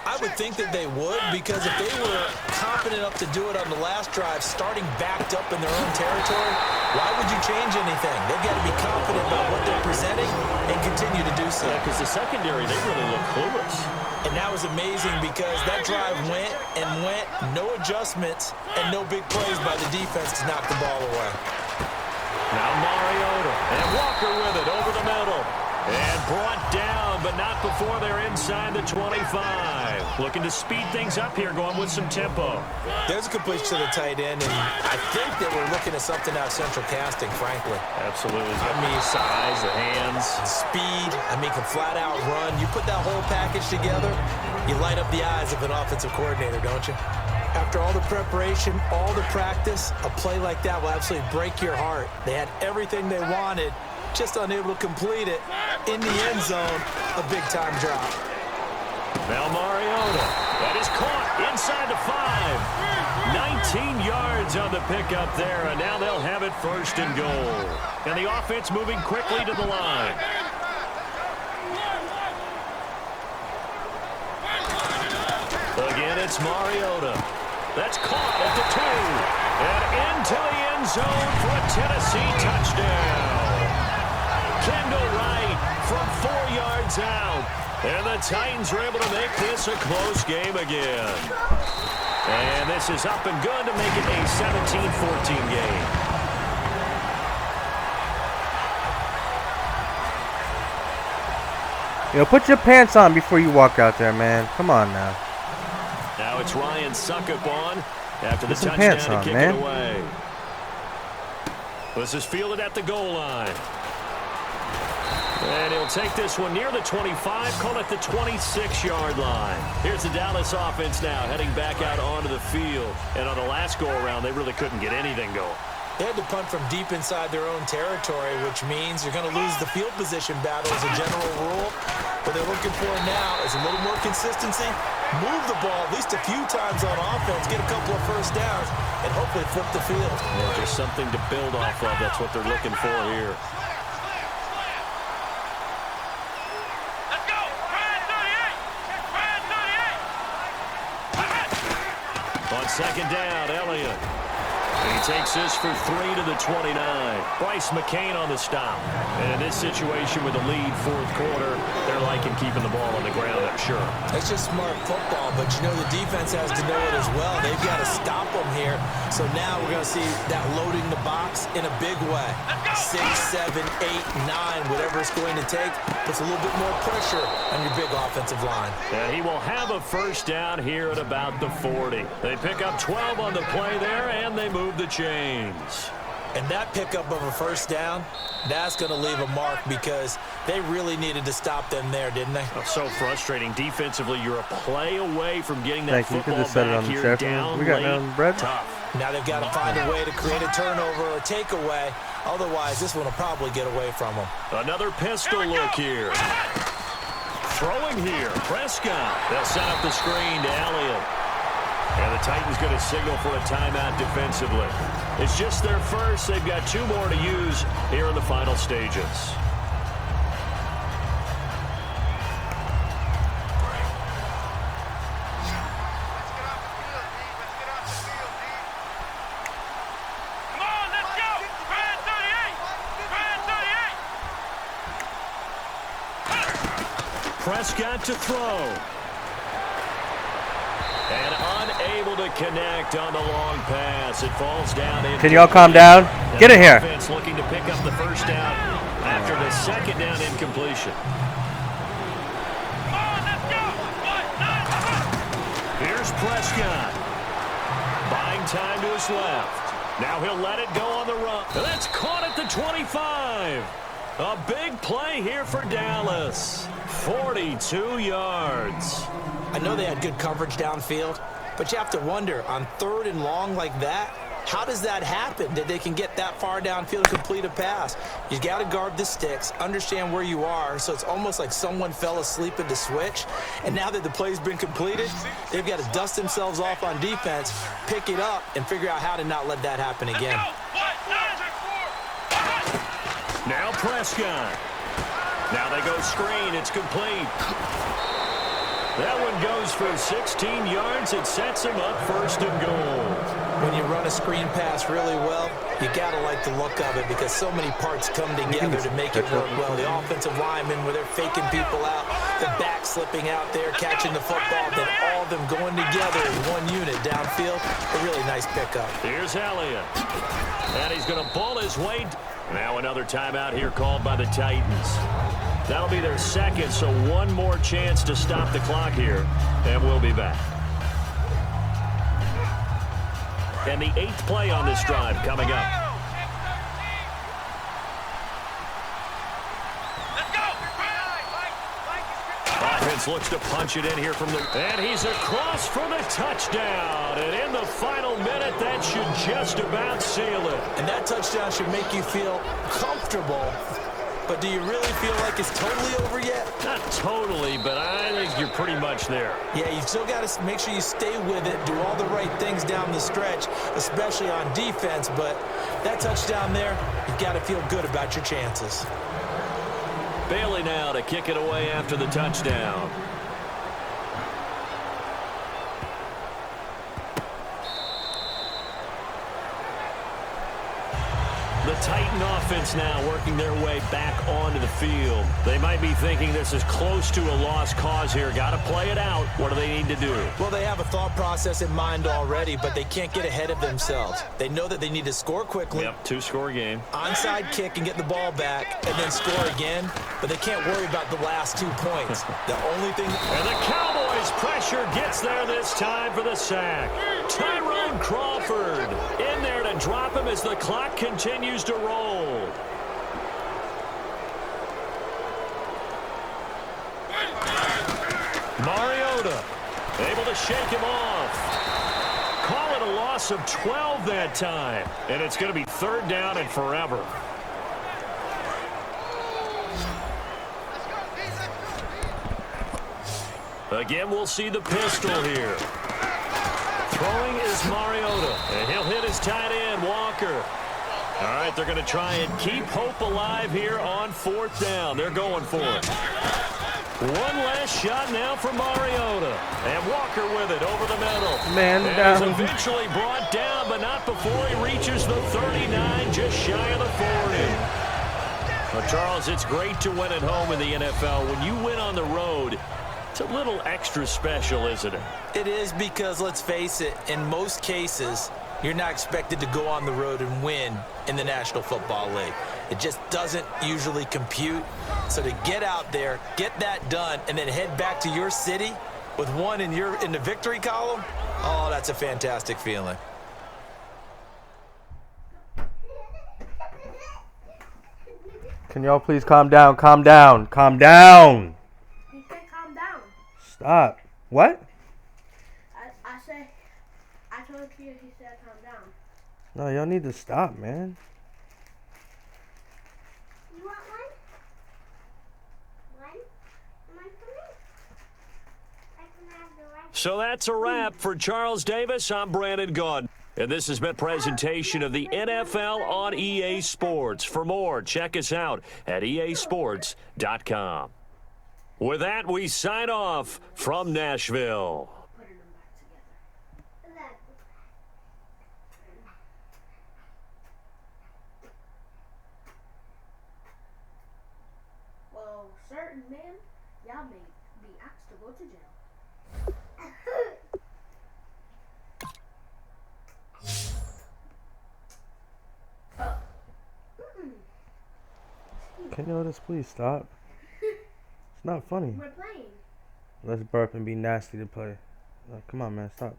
I would think that they would, because if they were confident enough to do it on the last drive, starting backed up in their own territory, why would you change anything? They've got to be confident about what they're presenting and continue to do so. Yeah, because the secondary, they really look clueless. And that was amazing because that drive went and went, no adjustments, and no big plays by the defense to knock the ball away. Now Mariota, and Walker with it over the middle. And brought down, but not before they're inside the 25. Looking to speed things up here, going with some tempo. There's a completion to the tight end, and I think that we're looking at something out of Central Casting, frankly. Absolutely. I mean, size, the hands. Speed, can flat out run. You put that whole package together, you light up the eyes of an offensive coordinator, don't you? After all the preparation, all the practice, a play like that will absolutely break your heart. They had everything they wanted, just unable to complete it. In the end zone, a big-time drop. Now Mariota. That is caught inside the 5. 19 yards on the pickup there, and now they'll have it first and goal. And the offense moving quickly to the line. Again, it's Mariota. That's caught at the 2. And into the end zone for a Tennessee touchdown. Kendall Wright from 4 yards out. And the Titans are able to make this a close game again. And this is up and good to make it a 17-14 game. Yo, put your pants on before you walk out there, man. Come on now. Now it's Ryan Suckup on after the Put some touchdown pants to on, kick man. it away. This is fielded at the goal line. And he'll take this one near the 25, call it the 26-yard line. Here's the Dallas offense now heading back out onto the field. And on the last go-around, they really couldn't get anything going. They had to punt from deep inside their own territory, which means you're going to lose the field position battle as a general rule. What they're looking for now is a little more consistency, move the ball at least a few times on offense, get a couple of first downs, and hopefully flip the field. Yeah, just something to build off of. That's what they're looking for here. Let's go! Ryan 38! Ryan 38! On second down, Elliott. He takes this for 3 to the 29. Bryce McCain on the stop. And in this situation with the lead fourth quarter, they're liking keeping the ball on the ground, I'm sure. That's just smart football, but you know the defense has to know it as well. They've got to stop them here. So now we're going to see that loading the box in a big way. 6, 7, 8, 9, whatever it's going to take, puts a little bit more pressure on your big offensive line. And he will have a first down here at about the 40. They pick up 12 on the play there, and they move the chains. And that pickup of a first down, that's going to leave a mark because they really needed to stop them there, didn't they? Oh, so frustrating. Defensively, you're a play away from getting that Thank you. You football could just set it back on the here chest. down We got late. nothing, bread. Tough. Now they've got to find a way to create a turnover or a takeaway. Otherwise, this one will probably get away from them. Another pistol look here. Throwing here, Prescott. They'll set up the screen to Elliott. And the Titans going to signal for a timeout defensively. It's just their first. They've got 2 more to use here in the final stages. Come on, let's go! Ryan 38! Ryan 38! Prescott to throw. And unable to connect on the long pass. It falls down. Can y'all calm down? Get it here. Offense looking to pick up the first down after the second down incompletion. Come on, let's go! Here's Prescott. Buying time to his left. Now he'll let it go on the run. And that's caught at the 25. A big play here for Dallas. 42 yards. I know they had good coverage downfield, but you have to wonder, on 3rd and long like that, how does that happen that they can get that far downfield and complete a pass? You got to guard the sticks, understand where you are, so it's almost like someone fell asleep at the switch, and now that the play's been completed, they've got to dust themselves off on defense, pick it up, and figure out how to not let that happen again. Now Prescott. Now they go screen. It's complete. That one goes for 16 yards. It sets him up first and goal. When you run a screen pass really well, you got to like the look of it because so many parts come together to make it work well. The offensive linemen, where they're faking people out, the back slipping out there, catching the football, then all of them going together as one unit downfield. A really nice pickup. Here's Elliott. And he's going to ball his way. Now another timeout here called by the Titans. That'll be their second, so one more chance to stop the clock here, and we'll be back. And the 8th play on this drive coming up. Let's go. Offense looks to punch it in here from the... And he's across for the touchdown. And in the final minute, that should just about seal it. And that touchdown should make you feel comfortable. But do you really feel like it's totally over yet? Not totally, but I think you're pretty much there. Yeah, you still got to make sure you stay with it, do all the right things down the stretch, especially on defense. But that touchdown there, you've got to feel good about your chances. Bailey now to kick it away after the touchdown. The Titan offense now working their way back onto the field. They might be thinking this is close to a lost cause here. Got to play it out. What do they need to do? Well, they have a thought process in mind already, but they can't get ahead of themselves. They know that they need to score quickly. Yep, 2-score game. Onside kick and get the ball back and then score again, but they can't worry about the last 2 points. The only thing... And the Cowboys pressure gets there this time for the sack. Tyrone Crawford in there to drop him as the clock continues to roll. Mariota able to shake him off. Call it a loss of 12 that time. And it's going to be 3rd down and forever. Again, we'll see the pistol here. Throwing is Mariota, and he'll hit his tight end, Walker. All right, they're going to try and keep hope alive here on 4th down. They're going for it. One last shot now for Mariota. And Walker with it over the middle. Man and down. He's eventually brought down, but not before he reaches the 39, just shy of the 40. Well, Charles, it's great to win at home in the NFL. When you win on the road, it's a little extra special, isn't it? It is because, let's face it, in most cases, you're not expected to go on the road and win in the National Football League. It just doesn't usually compute. So to get out there, get that done, and then head back to your city with one in the victory column, oh, that's a fantastic feeling. Can y'all please calm down? Calm down. Calm down. He said calm down. Stop. What? I told you he said calm down. No, y'all need to stop, man. You want one? One? One for me? I can have the rest. So that's a wrap for Charles Davis. I'm Brandon Gaudin. And this has been a presentation of the NFL on EA Sports. For more, check us out at easports.com. With that, we sign off from Nashville. Well, certain men, y'all may be asked to go to jail. Can y'all just please stop? It's not funny. We're playing. Let's burp and be nasty to play. Come on, man. Stop.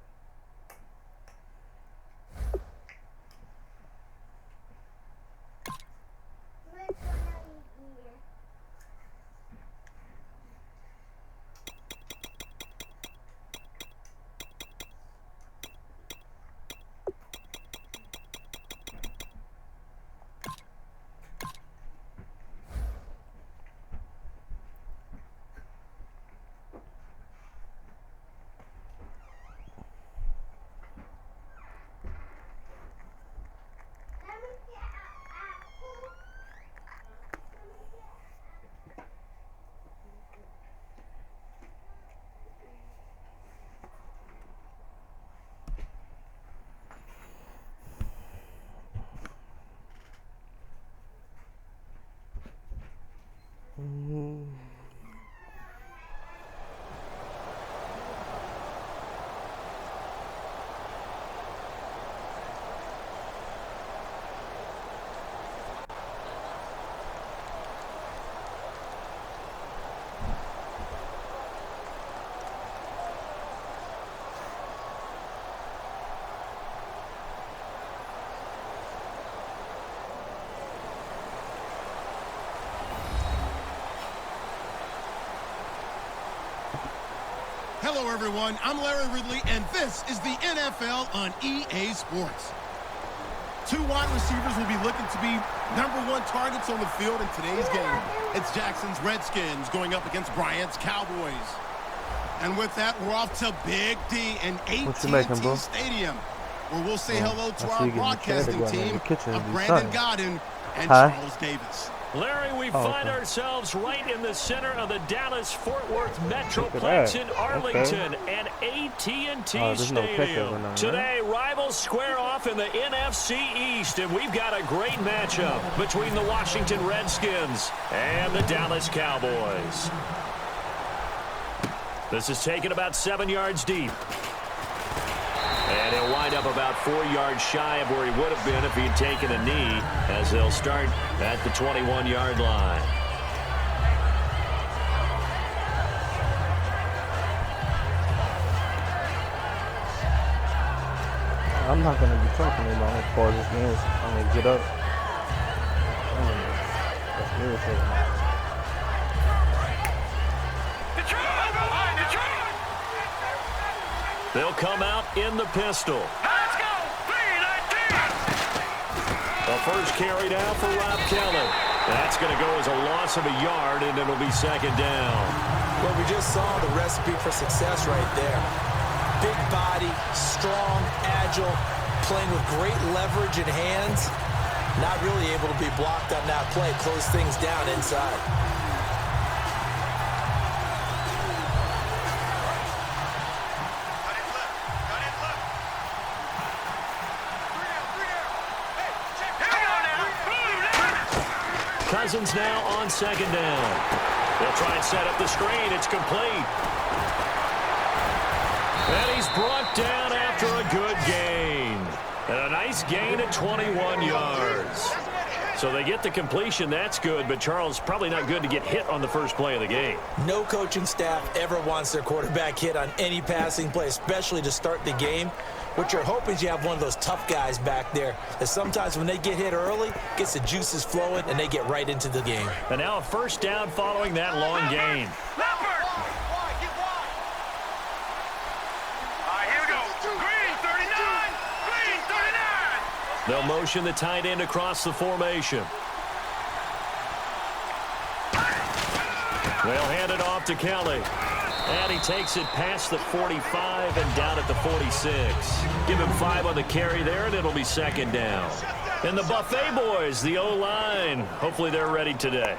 Hello, everyone. I'm Larry Ridley, and this is the NFL on EA Sports. 2 wide receivers will be looking to be #1 targets on the field in today's game. It's Jackson's Redskins going up against Bryant's Cowboys. And with that, we're off to Big D and AT&T Stadium, where we'll say hello to our broadcasting team of Brandon Godden and Charles Davis. Larry, we find ourselves right in the center of the Dallas-Fort Worth Metroplex in Arlington and AT&T Stadium. Today, rivals square off in the NFC East, and we've got a great matchup between the Washington Redskins and the Dallas Cowboys. This is taken about 7 yards deep. And he'll wind up about 4 yards shy of where he would have been if he'd taken a knee, as they'll start at the 21-yard line. I'm not going to be talking about as far as this game. I'm going to get up. That's irritating. They'll come out in the pistol. Let's go! 3-19! The first carry down for Rob Kelly. That's going to go as a loss of a yard, and it'll be second down. Well, we just saw the recipe for success right there. Big body, strong, agile, playing with great leverage in hands. Not really able to be blocked on that play. Close things down inside. Cousins now on second down. They'll try and set up the screen. It's complete. And he's brought down after a good gain. And a nice gain at 21 yards. So they get the completion. That's good. But, Charles, probably not good to get hit on the first play of the game. No coaching staff ever wants their quarterback hit on any passing play, especially to start the game. What you're hoping is you have one of those tough guys back there that sometimes when they get hit early, gets the juices flowing, and they get right into the game. And now a first down following that long gain. Leopard! Here we go. Green 39! Green 39! They'll motion the tight end across the formation. They'll hand it off to Kelly. And he takes it past the 45 and down at the 46. Give him 5 on the carry there, and it'll be second down. And the Buffet boys, the O-line, hopefully they're ready today.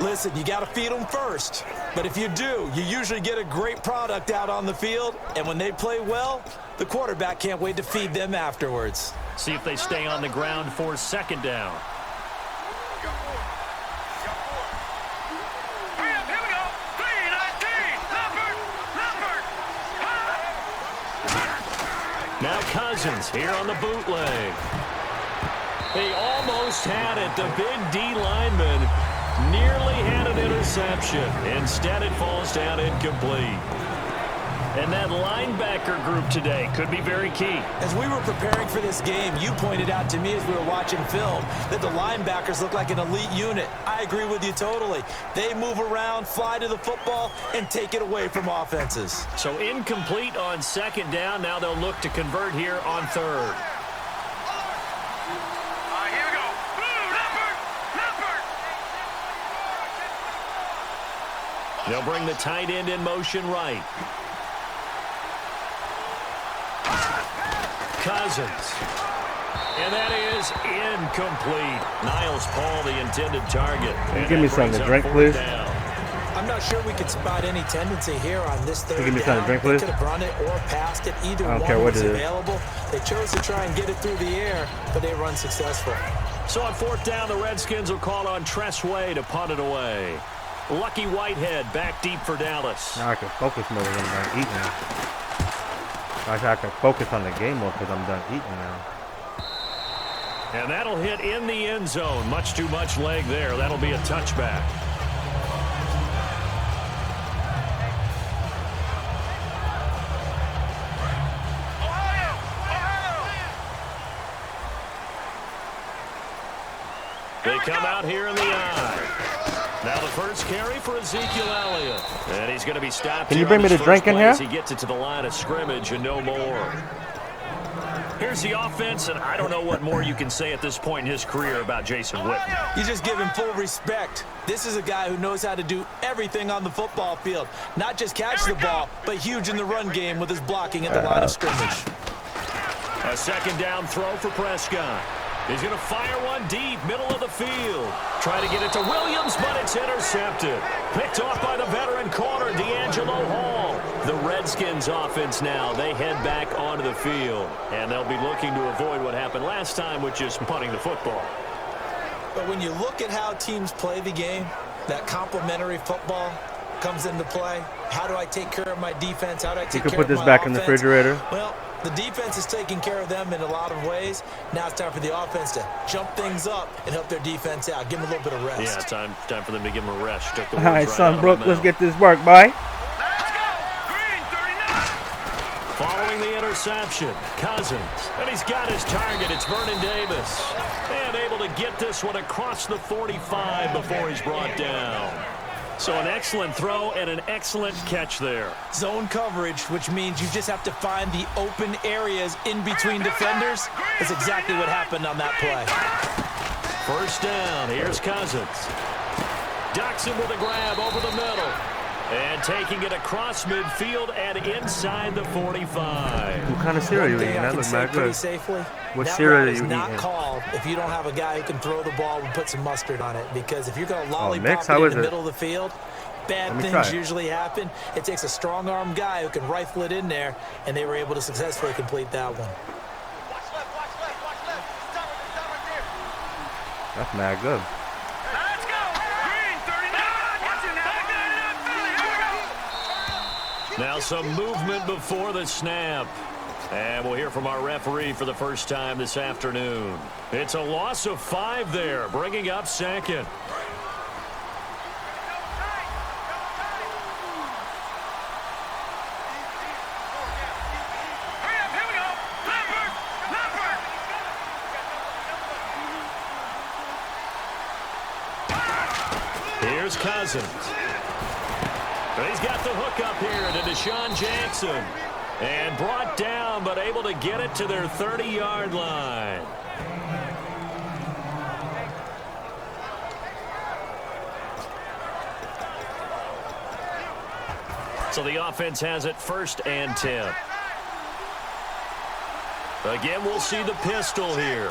Listen, you got to feed them first. But if you do, you usually get a great product out on the field. And when they play well, the quarterback can't wait to feed them afterwards. See if they stay on the ground for second down. Now Cousins here on the bootleg. He almost had it. The big D lineman nearly had an interception. Instead, it falls down incomplete. And that linebacker group today could be very key. As we were preparing for this game, you pointed out to me as we were watching film that the linebackers look like an elite unit. I agree with you totally. They move around, fly to the football, and take it away from offenses. So incomplete on second down. Now they'll look to convert here on third. Here we go. Leopard! Leopard! They'll bring the tight end in motion right. Cousins. And that is incomplete. Niles Paul, the intended target. Give me something to drink, please. I'm not sure we could spot any tendency here on this third down. Give me something to drink, please. They could have run it or passed it. Either I don't one care what was it is. available. They chose to try and get it through the air, but they run successful. So on fourth down, the Redskins will call on Tress Way to punt it away. Lucky Whitehead back deep for Dallas. Now I can focus more when I'm done eating. I can focus on the game more because I'm done eating now. And that'll hit in the end zone. Much too much leg there. That'll be a touchback. They come out here in the I. Now the first carry for Ezekiel Elliott. And he's going to be stopped. Can you bring me the drink in here? As he gets it to the line of scrimmage and no more. Here's the offense, and I don't know what more you can say at this point in his career about Jason Witten. You just give him full respect. This is a guy who knows how to do everything on the football field. Not just catch the ball, but huge in the run game with his blocking at the line of scrimmage. A second down throw for Prescott. He's going to fire one deep, middle of the field. Try to get it to Williams, but it's intercepted. Picked off by the veteran corner, D'Angelo Hall. The Redskins offense now, they head back onto the field. And they'll be looking to avoid what happened last time, which is punting the football. But when you look at how teams play the game, that complementary football comes into play. How do I take care of my defense? How do I take care of my offense? You can put this back in the refrigerator. Well, the defense is taking care of them in a lot of ways. Now it's time for the offense to jump things up and help their defense out. Give them a little bit of rest. Yeah, time for them to give them a rest. Took the All right, right Sunbrook, let's get this work, boy. Following the interception, Cousins. And he's got his target. It's Vernon Davis. And able to get this one across the 45 before he's brought down. So an excellent throw and an excellent catch there. Zone coverage, which means you just have to find the open areas in between defenders. That's exactly what happened on that play. First down. Here's Cousins. Ducks him with a grab over the middle. And taking it across midfield and inside the 45. What kind of cereal are you eating? That looks mad good. Safely, What cereal are you eating? not called if you don't have a guy who can throw the ball and put some mustard on it. Because if you're going to lollipop mix? it How in is the it? middle of the field, bad things usually happen. It takes a strong-arm guy who can rifle it in there, and they were able to successfully complete that one. That's mad good. Now some movement before the snap. And we'll hear from our referee for the first time this afternoon. It's a loss of 5 there, bringing up second. Here's Cousins. He's got the hook up here to Deshaun Jackson. And brought down, but able to get it to their 30-yard line. So the offense has it 1st and 10. Again, we'll see the pistol here.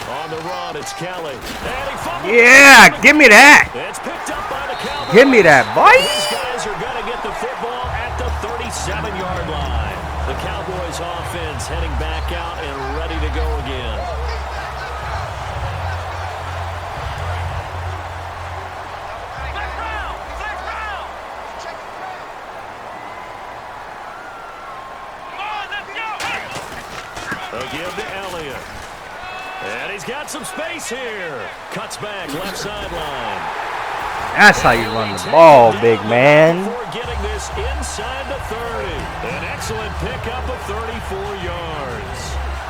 On the run, it's Kelly. Yeah, give me that. It's picked up by the Cowboys. Give me that, boy. These guys are going to get the football at the 37-yard line. The Cowboys offense heading back out and ready to go again. They'll give to Elliott. And he's got some space here. Cuts back, left sideline. That's how you run the ball, big man. Before getting this inside the 30. An excellent pickup of 34 yards.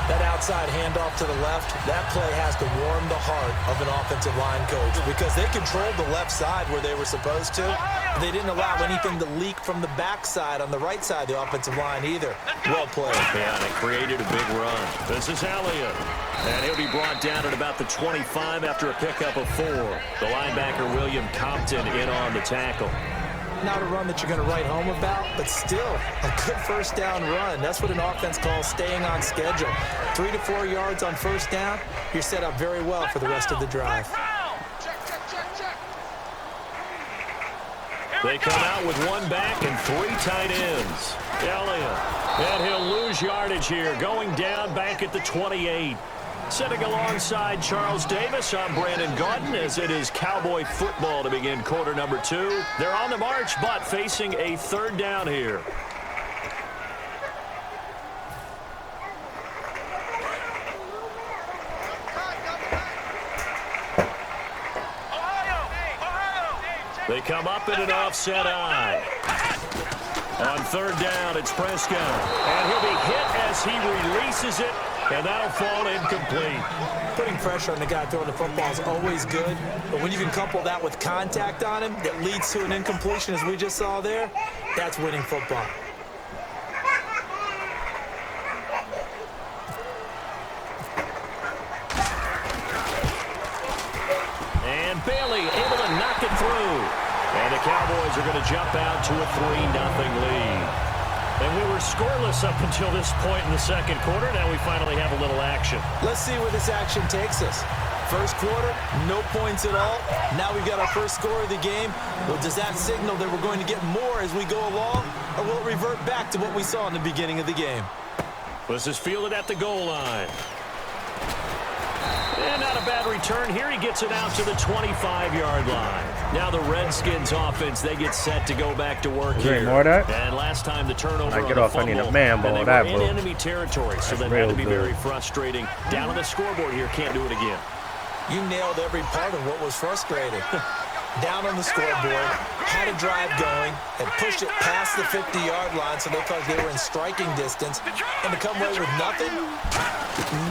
That outside handoff to the left, that play has to warm the heart of an offensive line coach because they controlled the left side where they were supposed to. They didn't allow anything to leak from the backside on the right side of the offensive line either. Well played. Yeah, they created a big run. This is Elliott. And he'll be brought down at about the 25 after a pickup of 4. The linebacker, William Compton, in on the tackle. Not a run that you're going to write home about, but still a good first down run. That's what an offense calls staying on schedule. 3 to 4 yards on first down, you're set up very well for the rest of the drive. They come out with 1 back and 3 tight ends. Elliott, and he'll lose yardage here, going down back at the 28. Sitting alongside Charles Davis, I'm Brandon Gaudin, as it is Cowboy football to begin quarter number 2. They're on the march, but facing a 3rd down here. They come up in an offset eye. On third down, it's Prescott. And he'll be hit as he releases it, and that'll fall incomplete. Putting pressure on the guy throwing the football is always good, but when you can couple that with contact on him that leads to an incompletion, as we just saw there, that's winning football. And Bailey able to knock it through. And the Cowboys are going to jump out to a 3-0 lead. And we were scoreless up until this point in the second quarter. Now we finally have a little action. Let's see where this action takes us. First quarter, no points at all. Now we've got our first score of the game. Well, does that signal that we're going to get more as we go along? Or will it revert back to what we saw in the beginning of the game? This is fielded at the goal line. And not a bad return here. He gets it out to the 25-yard line. Now the Redskins offense, they get set to go back to work here. More of that? And last time the turnover I get on off. the fumble, I need a man ball. and they That were in bro. enemy territory, so that had to be very frustrating. Down on the scoreboard here, can't do it again. You nailed every part of what was frustrating. Down on the scoreboard, had a drive going, and pushed it past the 50-yard line so they felt they were in striking distance. And to come away with nothing,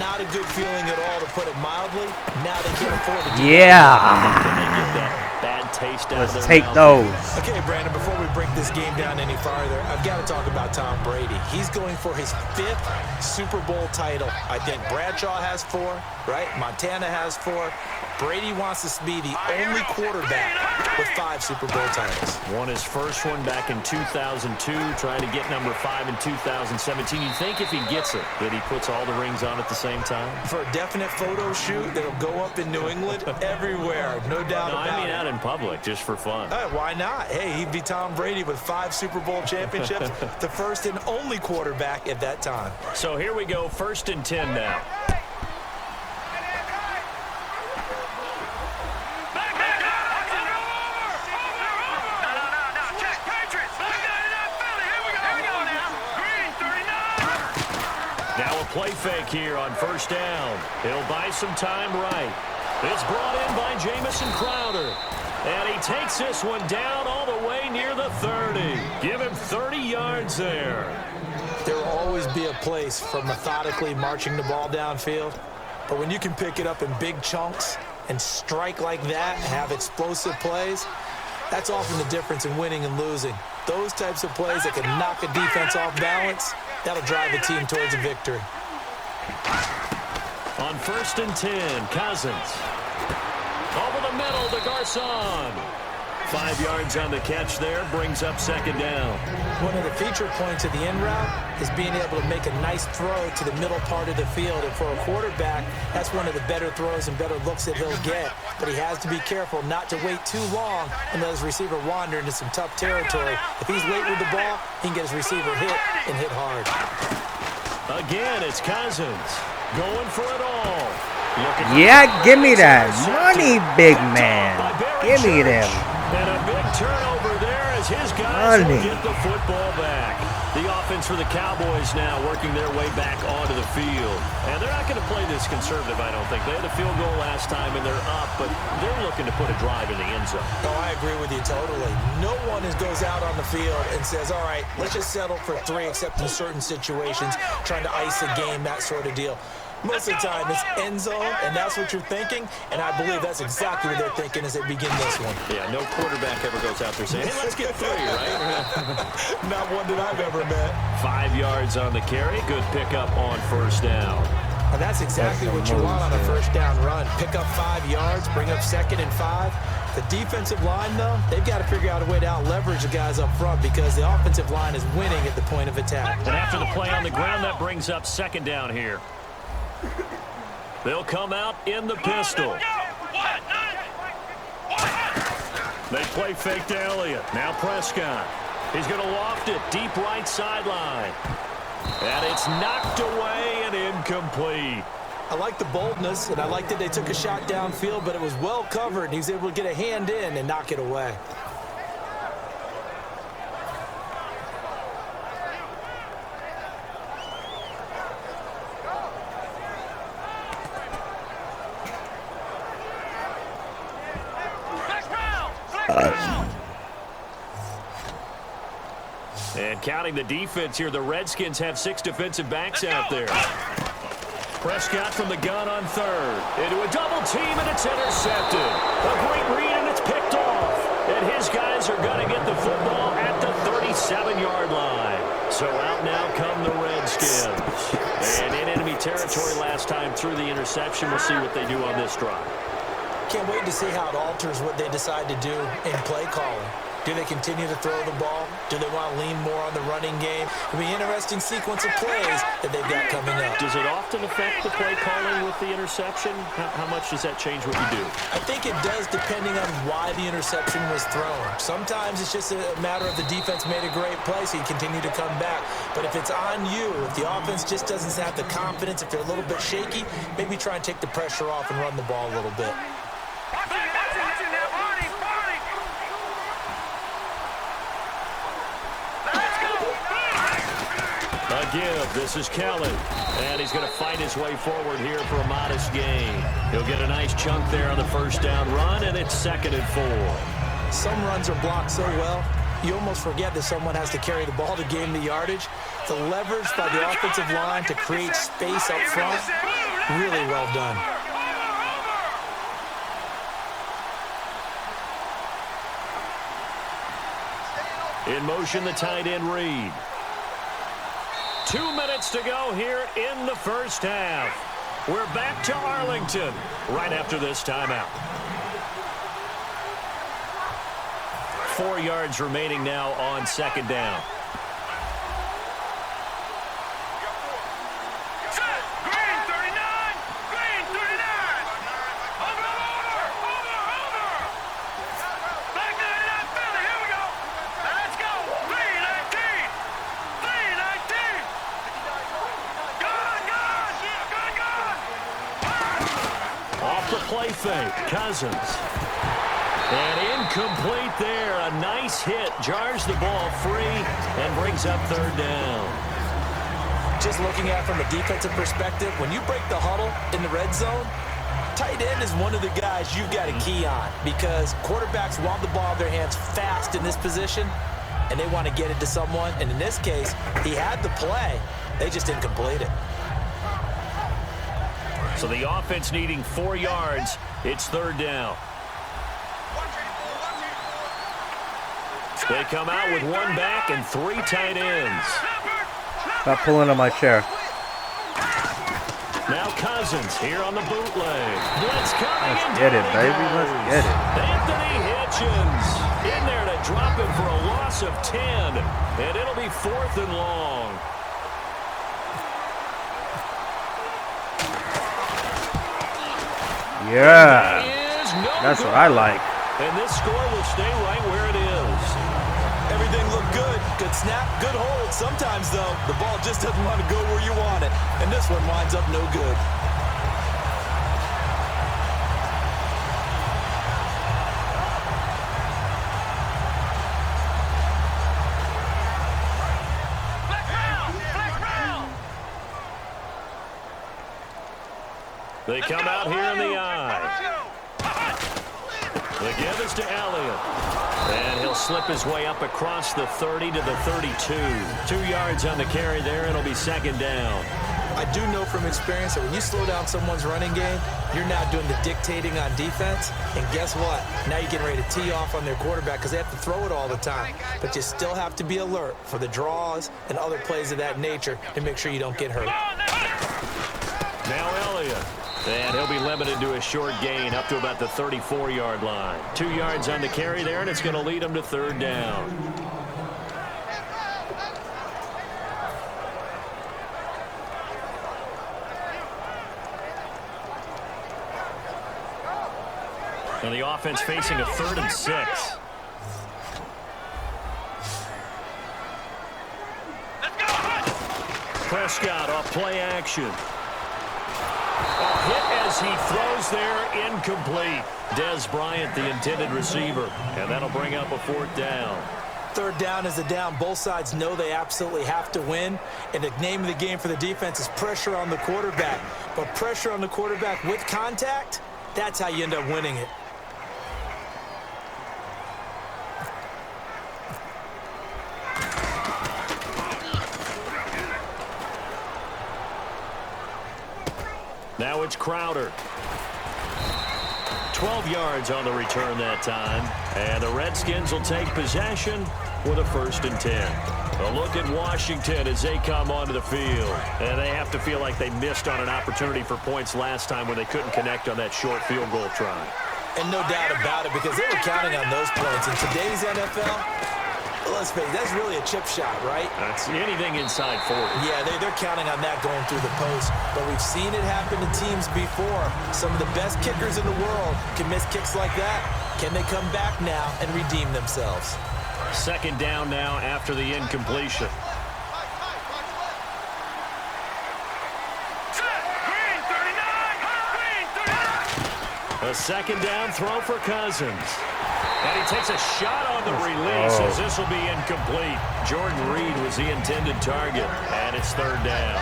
not a good feeling at all, to put it mildly. Now they can't afford to do that. Bad taste out of their Let's take mouth. those. Okay, Brandon, before we break this game down any farther, I've got to talk about Tom Brady. He's going for his 5th Super Bowl title. I think Bradshaw has 4, right? Montana has 4. Brady wants to be the only quarterback with 5 Super Bowl titles. Won his first one back in 2002, trying to get number 5 in 2017. You'd think if he gets it, that he puts all the rings on at the same time. For a definite photo shoot that'll go up in New England, everywhere, no doubt about it. I mean out in public, just for fun. Why not? Hey, he'd be Tom Brady with 5 Super Bowl championships, the first and only quarterback at that time. So here we go, 1st and 10 now. Play fake here on 1st down. He'll buy some time right. It's brought in by Jamison Crowder. And he takes this one down all the way near the 30. Give him 30 yards there. There will always be a place for methodically marching the ball downfield. But when you can pick it up in big chunks and strike like that, have explosive plays, that's often the difference in winning and losing. Those types of plays that can knock a defense off balance, that'll drive a team towards a victory. On 1st and 10, Cousins. Over the middle to Garcon. 5 yards on the catch there, brings up 2nd down. One of the feature points of the in route is being able to make a nice throw to the middle part of the field. And for a quarterback, that's one of the better throws and better looks that he'll get. But he has to be careful not to wait too long and let his receiver wander into some tough territory. If he's late with the ball, he can get his receiver hit and hit hard. Again, it's Cousins going for it all. Yeah, give me that money, big man. Give me them. And a big turnover there as his guys will get the football back. The offense for the Cowboys now working their way back onto the field. And they're not going to play this conservative, I don't think. They had a field goal last time, and they're up, but they're looking to put a drive in the end zone. Oh, I agree with you totally. No one goes out on the field and says, all right, let's just settle for 3, except in certain situations, trying to ice a game, that sort of deal. Most of the time, it's end zone, and that's what you're thinking, and I believe that's exactly what they're thinking as they begin this one. Yeah, no quarterback ever goes out there saying, hey, let's get 3, right? Not one that I've ever met. 5 yards on the carry. Good pickup on 1st down. And that's exactly what you want on a 1st down run. Pick up 5 yards, bring up 2nd and 5. The defensive line, though, they've got to figure out a way to out-leverage the guys up front because the offensive line is winning at the point of attack. And after the play on the ground, that brings up 2nd down here. They'll come out in the pistol. They play fake to Elliott. Now Prescott. He's going to loft it deep right sideline. And it's knocked away and incomplete. I like the boldness, and I like that they took a shot downfield, but it was well covered, and he was able to get a hand in and knock it away. Counting the defense here, the Redskins have 6 defensive backs out there. Prescott from the gun on third. Into a double team, and it's intercepted. A great read, and it's picked off. And his guys are going to get the football at the 37-yard line. So out now come the Redskins. And in enemy territory last time through the interception. We'll see what they do on this drive. Can't wait to see how it alters what they decide to do in play calling. Do they continue to throw the ball? Do they want to lean more on the running game? It'll be an interesting sequence of plays that they've got coming up. Does it often affect the play calling with the interception? How much does that change what you do? I think it does depending on why the interception was thrown. Sometimes it's just a matter of the defense made a great play, so you continue to come back. But if it's on you, if the offense just doesn't have the confidence, if they're a little bit shaky, maybe try and take the pressure off and run the ball a little bit. A give. This is Kelly. And he's going to fight his way forward here for a modest gain. He'll get a nice chunk there on the first down run, and it's 2nd and 4. Some runs are blocked so well, you almost forget that someone has to carry the ball to gain the yardage. The leverage by the offensive line to create space up front, really well done. In motion, the tight end Reed. 2 minutes to go here in the first half. We're back to Arlington right after this timeout. 4 yards remaining now on 2nd down. Play fake, Cousins. And incomplete there. A nice hit. Jars the ball free and brings up 3rd down. Just looking at it from a defensive perspective, when you break the huddle in the red zone, tight end is one of the guys you've got to key on because quarterbacks want the ball in their hands fast in this position, and they want to get it to someone. And in this case, he had the play. They just didn't complete it. So the offense needing 4 yards. It's 3rd down. They come out with 1 back and 3 tight ends. Stop pulling on my chair. Now Cousins here on the bootleg. Blitz coming in. Let's get it, baby. Let's get it. Anthony Hitchens in there to drop him for a loss of 10. And it'll be 4th and long. Yeah, that's what I like. And this score will stay right where it is. Everything looked good. Good snap, good hold. Sometimes, though, the ball just doesn't want to go where you want it. And this one winds up no good. They come out here in the eye. The give is to Elliott. And he'll slip his way up across the 30 to the 32. 2 yards on the carry there. It'll be 2nd down. I do know from experience that when you slow down someone's running game, you're now doing the dictating on defense. And guess what? Now you're getting ready to tee off on their quarterback because they have to throw it all the time. But you still have to be alert for the draws and other plays of that nature to make sure you don't get hurt. Now Elliott. And he'll be limited to a short gain up to about the 34-yard line. 2 yards on the carry there, and it's going to lead him to 3rd down. And the offense facing a 3rd and 6. Prescott off play action. A hit as he throws there, incomplete. Dez Bryant, the intended receiver, and that'll bring up a 4th down. 3rd down is a down. Both sides know they absolutely have to win, and the name of the game for the defense is pressure on the quarterback. But pressure on the quarterback with contact, that's how you end up winning it. Now it's Crowder. 12 yards on the return that time. And the Redskins will take possession with a 1st and 10. A look at Washington as they come onto the field. And they have to feel like they missed on an opportunity for points last time when they couldn't connect on that short field goal try. And no doubt about it, because they were counting on those points. In today's NFL, let's face it, that's really a chip shot, right? That's anything inside 40. Yeah, they're counting on that going through the post. But we've seen it happen to teams before. Some of the best kickers in the world can miss kicks like that. Can they come back now and redeem themselves? 2nd down now after the incompletion. A 2nd down throw for Cousins. And he takes a shot on the release as this will be incomplete. Jordan Reed was the intended target, and it's 3rd down.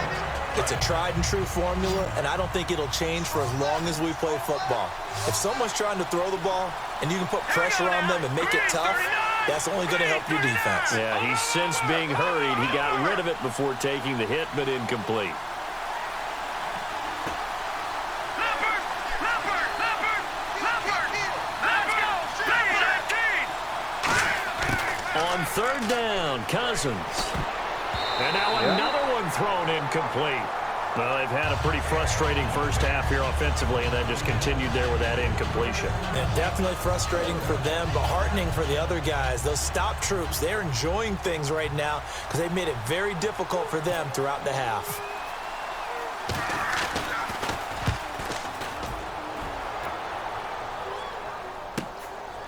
It's a tried-and-true formula, and I don't think it'll change for as long as we play football. If someone's trying to throw the ball and you can put pressure on them and make it tough, that's only going to help your defense. Yeah, he's since being hurried. He got rid of it before taking the hit, but incomplete. On 3rd down, Cousins. And now another one thrown incomplete. Well, they've had a pretty frustrating first half here offensively, and then just continued there with that incompletion. And definitely frustrating for them, but heartening for the other guys. Those stop troops, they're enjoying things right now because they've made it very difficult for them throughout the half.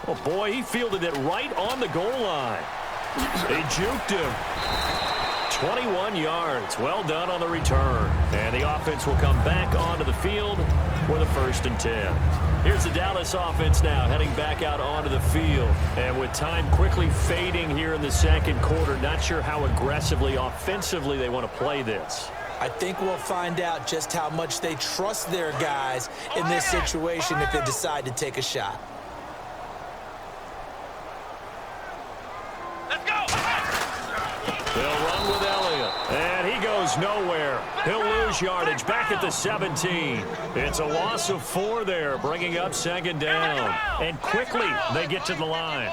Oh, boy, he fielded it right on the goal line. They juked him. 21 yards. Well done on the return. And the offense will come back onto the field with a 1st and 10. Here's the Dallas offense now heading back out onto the field. And with time quickly fading here in the 2nd quarter, not sure how aggressively, offensively they want to play this. I think we'll find out just how much they trust their guys in this situation if they decide to take a shot. They'll run with Elliott, and he goes nowhere. He'll lose yardage back at the 17. It's a loss of 4 there, bringing up 2nd down. And quickly, they get to the line.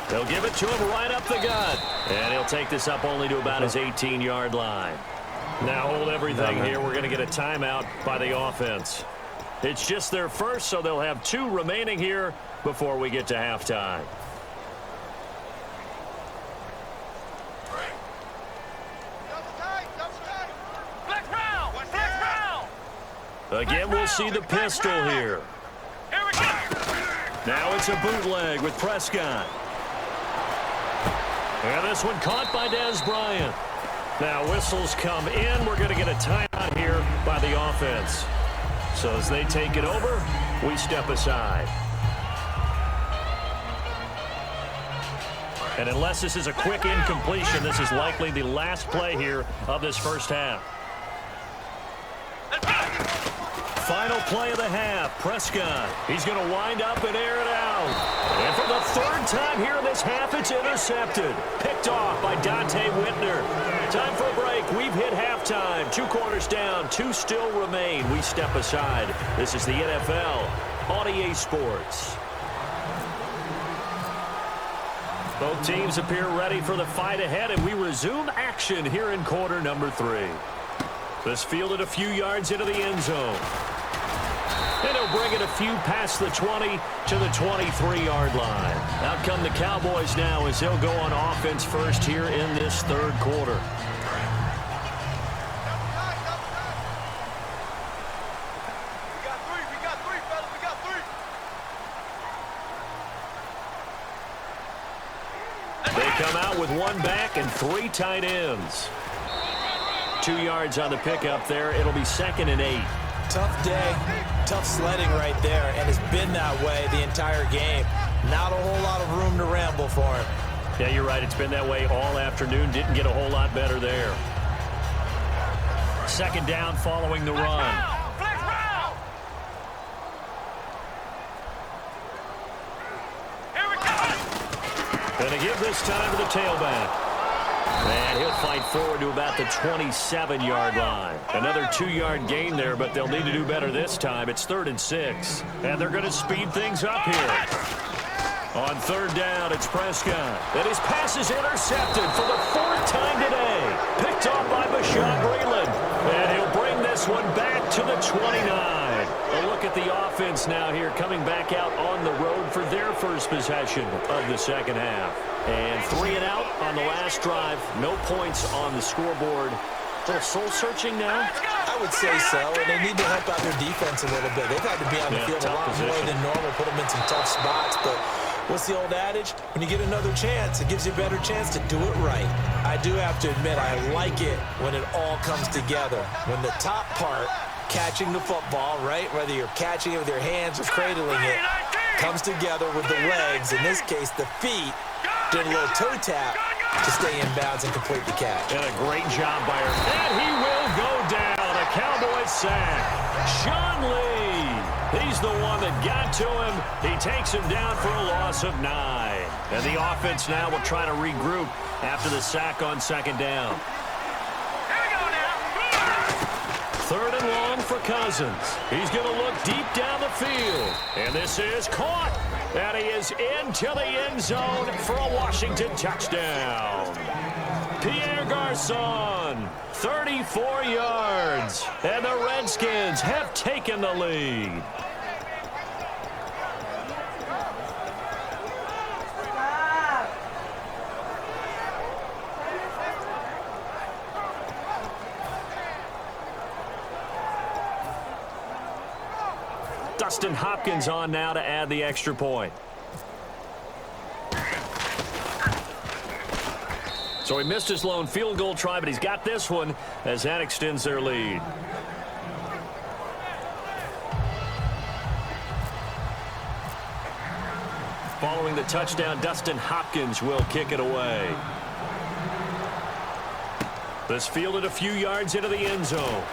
They'll give it to him right up the gut. And he'll take this up only to about his 18-yard line. Now hold everything here. We're going to get a timeout by the offense. It's just their first, so they'll have 2 remaining here before we get to halftime. Again, we'll see the pistol here. Now it's a bootleg with Prescott. And this one caught by Dez Bryant. Now whistles come in. We're going to get a timeout here by the offense. So as they take it over, we step aside. And unless this is a quick incompletion, this is likely the last play here of this first half. Final play of the half, Prescott. He's going to wind up and air it out. And for the 3rd time here in this half, it's intercepted. Picked off by Dante Whitner. Time for a break. We've hit halftime. 2 quarters down, 2 still remain. We step aside. This is the NFL on EA Sports. Both teams appear ready for the fight ahead, and we resume action here in quarter number 3. This fielded a few yards into the end zone. And he'll bring it a few past the 20 to the 23-yard line. Out come the Cowboys now as they'll go on offense first here in this 3rd quarter. They come out with 1 back and 3 tight ends. 2 yards on the pickup there. It'll be 2nd and 8. Tough day, tough sledding right there, and it's been that way the entire game. Not a whole lot of room to ramble for him. Yeah, you're right. It's been that way all afternoon. Didn't get a whole lot better there. 2nd down following the run. Going to give this time to the tailback. And he'll fight forward to about the 27-yard line. Another 2-yard gain there, but they'll need to do better this time. It's 3rd and 6. And they're going to speed things up here. On 3rd down, it's Prescott. And his pass is intercepted for the 4th time today. Picked off by Bashaud Breeland. And he'll bring this one back to the 29. A look at the offense now here, coming back out on the road for their first possession of the second half. And 3 and out on the last drive. No points on the scoreboard. A little soul-searching now? I would say so, and they need to help out their defense a little bit. They've had to be on the field a lot more than normal, put them in some tough spots. But what's the old adage? When you get another chance, it gives you a better chance to do it right. I do have to admit, I like it when it all comes together. When the top part, catching the football, right, whether you're catching it with your hands or cradling it, comes together with the legs, in this case the feet, did a little toe tap to stay in bounds and complete the catch. And a great job by her. And he will go down. A Cowboys sack. Sean Lee. He's the one that got to him. He takes him down for a loss of 9. And the offense now will try to regroup after the sack on 2nd down. 3rd and long for Cousins. He's going to look deep down the field. And this is caught. And he is into the end zone for a Washington touchdown. Pierre Garçon, 34 yards. And the Redskins have taken the lead. Dustin Hopkins on now to add the extra point. So he missed his lone field goal try, but he's got this one as that extends their lead. Following the touchdown, Dustin Hopkins will kick it away. This fielded a few yards into the end zone.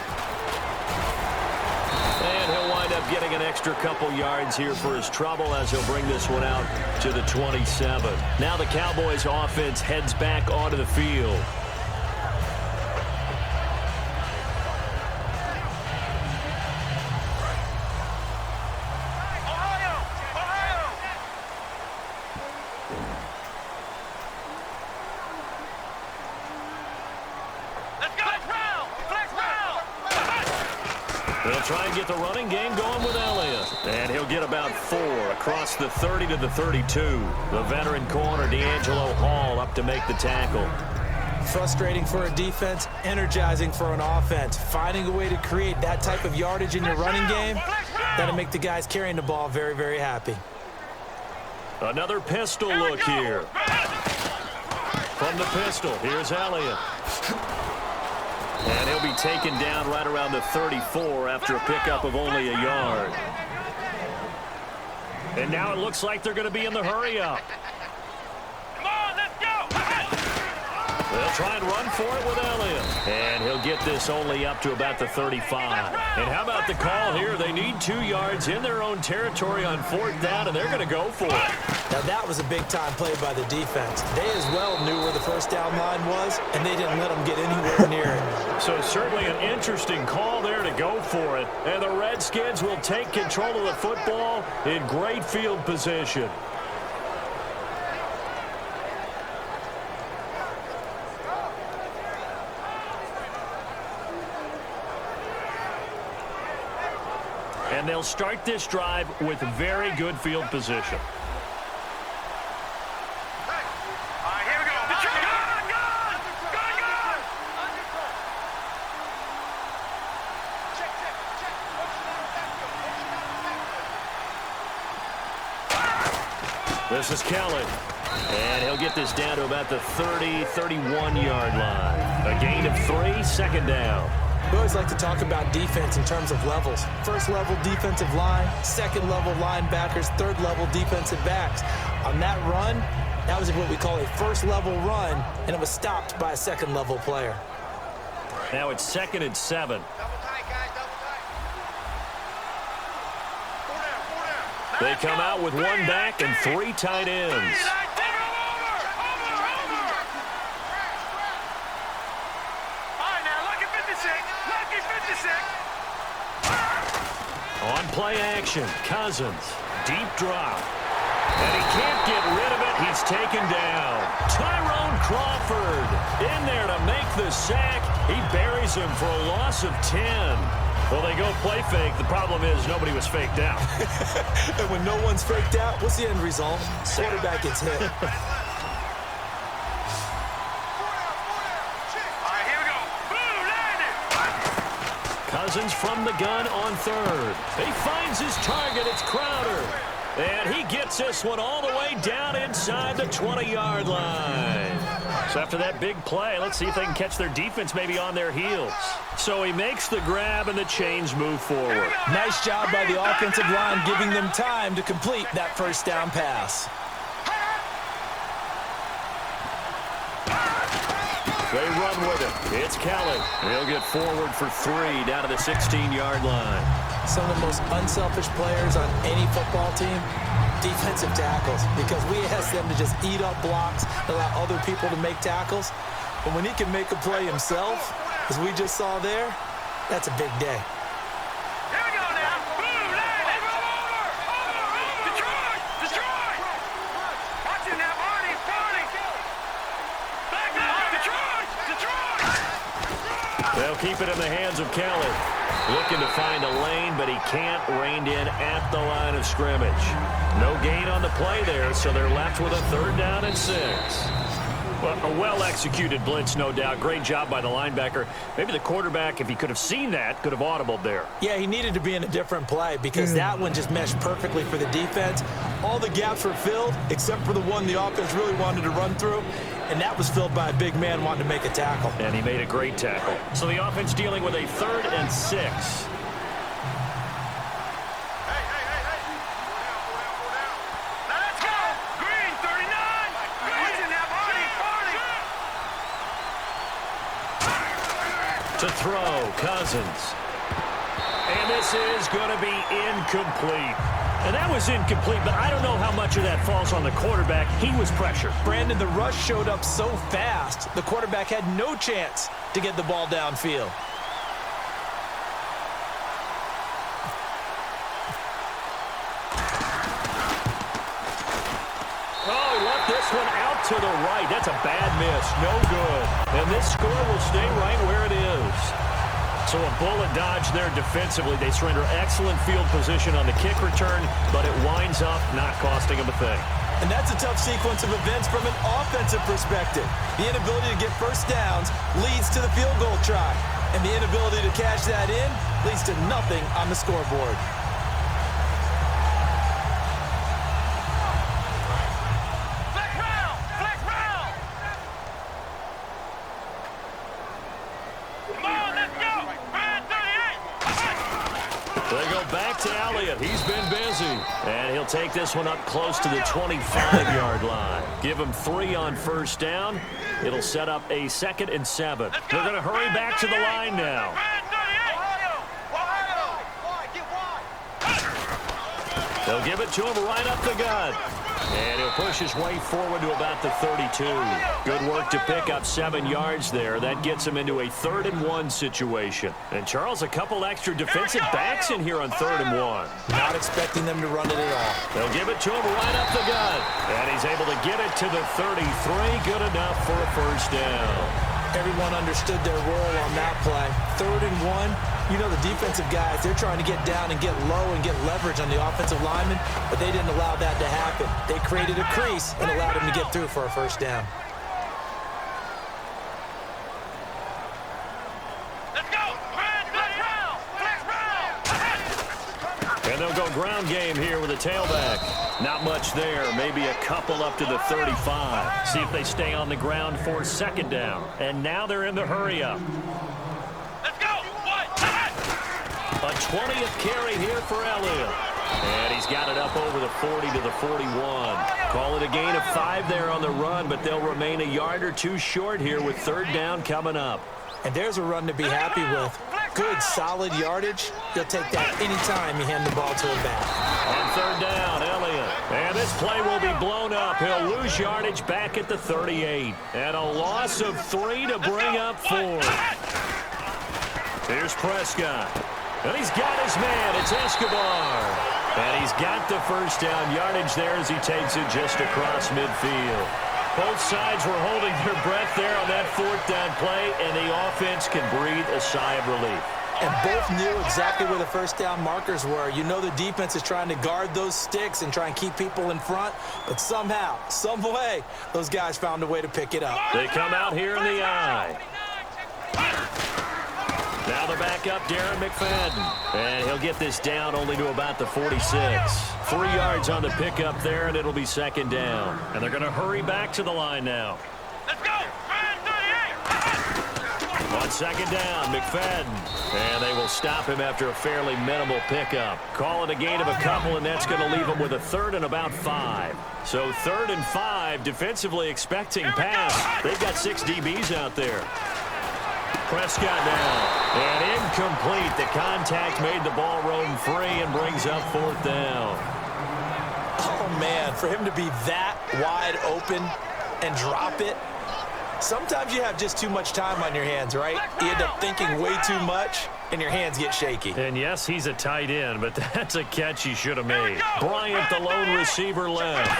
And he'll wind up getting an extra couple yards here for his trouble as he'll bring this one out to the 27. Now the Cowboys offense heads back onto the field. They'll try and get the running game going with Elliott. And he'll get about 4 across the 30 to the 32. The veteran corner, D'Angelo Hall, up to make the tackle. Frustrating for a defense, energizing for an offense. Finding a way to create that type of yardage in your running game, that'll make the guys carrying the ball very, very happy. Another pistol look here. From the pistol, here's Elliott. And he'll be taken down right around the 34 after a pickup of only a yard. And now it looks like they're going to be in the hurry-up. Come on, let's go! They'll try and run for it with Elliott. And he'll get this only up to about the 35. And how about the call here? They need 2 yards in their own territory on 4th down, and they're going to go for it. Now that was a big-time play by the defense. They as well knew where the first down line was, and they didn't let them get anywhere near it. So certainly an interesting call there to go for it. And the Redskins will take control of the football in great field position. And they'll start this drive with very good field position. All right, here we go. This is Kelly. And he'll get this down to about the 30, 31-yard line. A gain of 3, 2nd down. We always like to talk about defense in terms of levels. First level defensive line, second level linebackers, third level defensive backs. On that run, that was what we call a first level run, and it was stopped by a second level player. Now it's 2nd and 7. They come out with 1 back and 3 tight ends. Lucky 56. On play action, Cousins. Deep drop. And he can't get rid of it. He's taken down. Tyrone Crawford in there to make the sack. He buries him for a loss of 10. Well, they go play fake. The problem is nobody was faked out. And when no one's faked out, what's the end result? Quarterback gets hit. All right, here we go. Boom, landed. Cousins from the gun on third. He finds his target. It's Crowder. And he gets this one all the way down inside the 20-yard line. So after that big play, let's see if they can catch their defense maybe on their heels. So he makes the grab and the chains move forward. Nice job by the offensive line giving them time to complete that first down pass. They run with it. It's Kelly. He'll get forward for 3 down to the 16-yard line. Some of the most unselfish players on any football team, defensive tackles, because we ask them to just eat up blocks, allow other people to make tackles. But when he can make a play himself, as we just saw there, that's a big day. Here we go now. Boom, landed. Over. Detroit. Watch it now, Barney. Back up, Detroit. They'll keep it in the hands of Kelly. Looking to find a lane, but he can't. Reined in at the line of scrimmage. No gain on the play there, so they're left with a 3rd down and 6. Well, a well-executed blitz, no doubt. Great job by the linebacker. Maybe the quarterback, if he could have seen that, could have audibled there. Yeah, he needed to be in a different play because that one just meshed perfectly for the defense. All the gaps were filled except for the one the offense really wanted to run through, and that was filled by a big man wanting to make a tackle. And he made a great tackle. So the offense dealing with a 3rd and 6. Let's go. Green, 39. Watch it now, Barney. To throw, Cousins. And this is going to be incomplete. And that was incomplete, but I don't know how much of that falls on the quarterback. He was pressured. Brandon, the rush showed up so fast, the quarterback had no chance to get the ball downfield. Oh, he left this one out to the right. That's a bad miss. No good. And this score will stay right where it is. So a bullet dodge there defensively. They surrender excellent field position on the kick return, but it winds up not costing them a thing. And that's a tough sequence of events from an offensive perspective. The inability to get first downs leads to the field goal try. And the inability to cash that in leads to nothing on the scoreboard. He's been busy. And he'll take this one up close to the 25-yard line. Give him 3 on first down. It'll set up a 2nd and 7. They're going to hurry back to the line now. They'll give it to him right up the gut. And he'll push his way forward to about the 32. Good work to pick up 7 yards there. That gets him into a 3rd and 1 situation. And Charles, a couple extra defensive backs in here on 3rd and 1. Not expecting them to run it at all. They'll give it to him right up the gut. And he's able to get it to the 33. Good enough for a first down. Everyone understood their role on that play. 3rd and 1. You know the defensive guys, they're trying to get down and get low and get leverage on the offensive lineman, but they didn't allow that to happen. They created a crease and allowed him to get through for a first down. Let's go. And they'll go ground game here with a tailback. Not much there. Maybe a couple up to the 35. See if they stay on the ground for 2nd down. And now they're in the hurry-up. Let's go. A 20th carry here for Elliott. And he's got it up over the 40 to the 41. Call it a gain of 5 there on the run, but they'll remain a yard or 2 short here with 3rd down coming up. And there's a run to be happy with. Good, solid yardage. You'll take that anytime you hand the ball to a back. On 3rd down, Elliott. And this play will be blown up. He'll lose yardage back at the 38. And a loss of 3 to bring up 4. Here's Prescott. And he's got his man. It's Escobar. And he's got the first down yardage there as he takes it just across midfield. Both sides were holding their breath there on that fourth down play, and the offense can breathe a sigh of relief. And both knew exactly where the first down markers were. You know the defense is trying to guard those sticks and try and keep people in front, but somehow, some way, those guys found a way to pick it up. They come out here in the eye. Now the backup, Darren McFadden. And he'll get this down only to about the 46. 3 yards on the pickup there, and it'll be second down. And they're going to hurry back to the line now. Let's go. On second down, McFadden. And they will stop him after a fairly minimal pickup. Call it a gain of a couple, and that's going to leave him with a 3rd and about 5. So 3rd and 5, defensively expecting pass. They've got 6 DBs out there. Prescott now, and incomplete. The contact made the ball roam free and brings up 4th down. Oh, man, for him to be that wide open and drop it, sometimes you have just too much time on your hands, right? You end up thinking way too much, and your hands get shaky. And yes, he's a tight end, but that's a catch he should have made. Bryant, the lone receiver, left.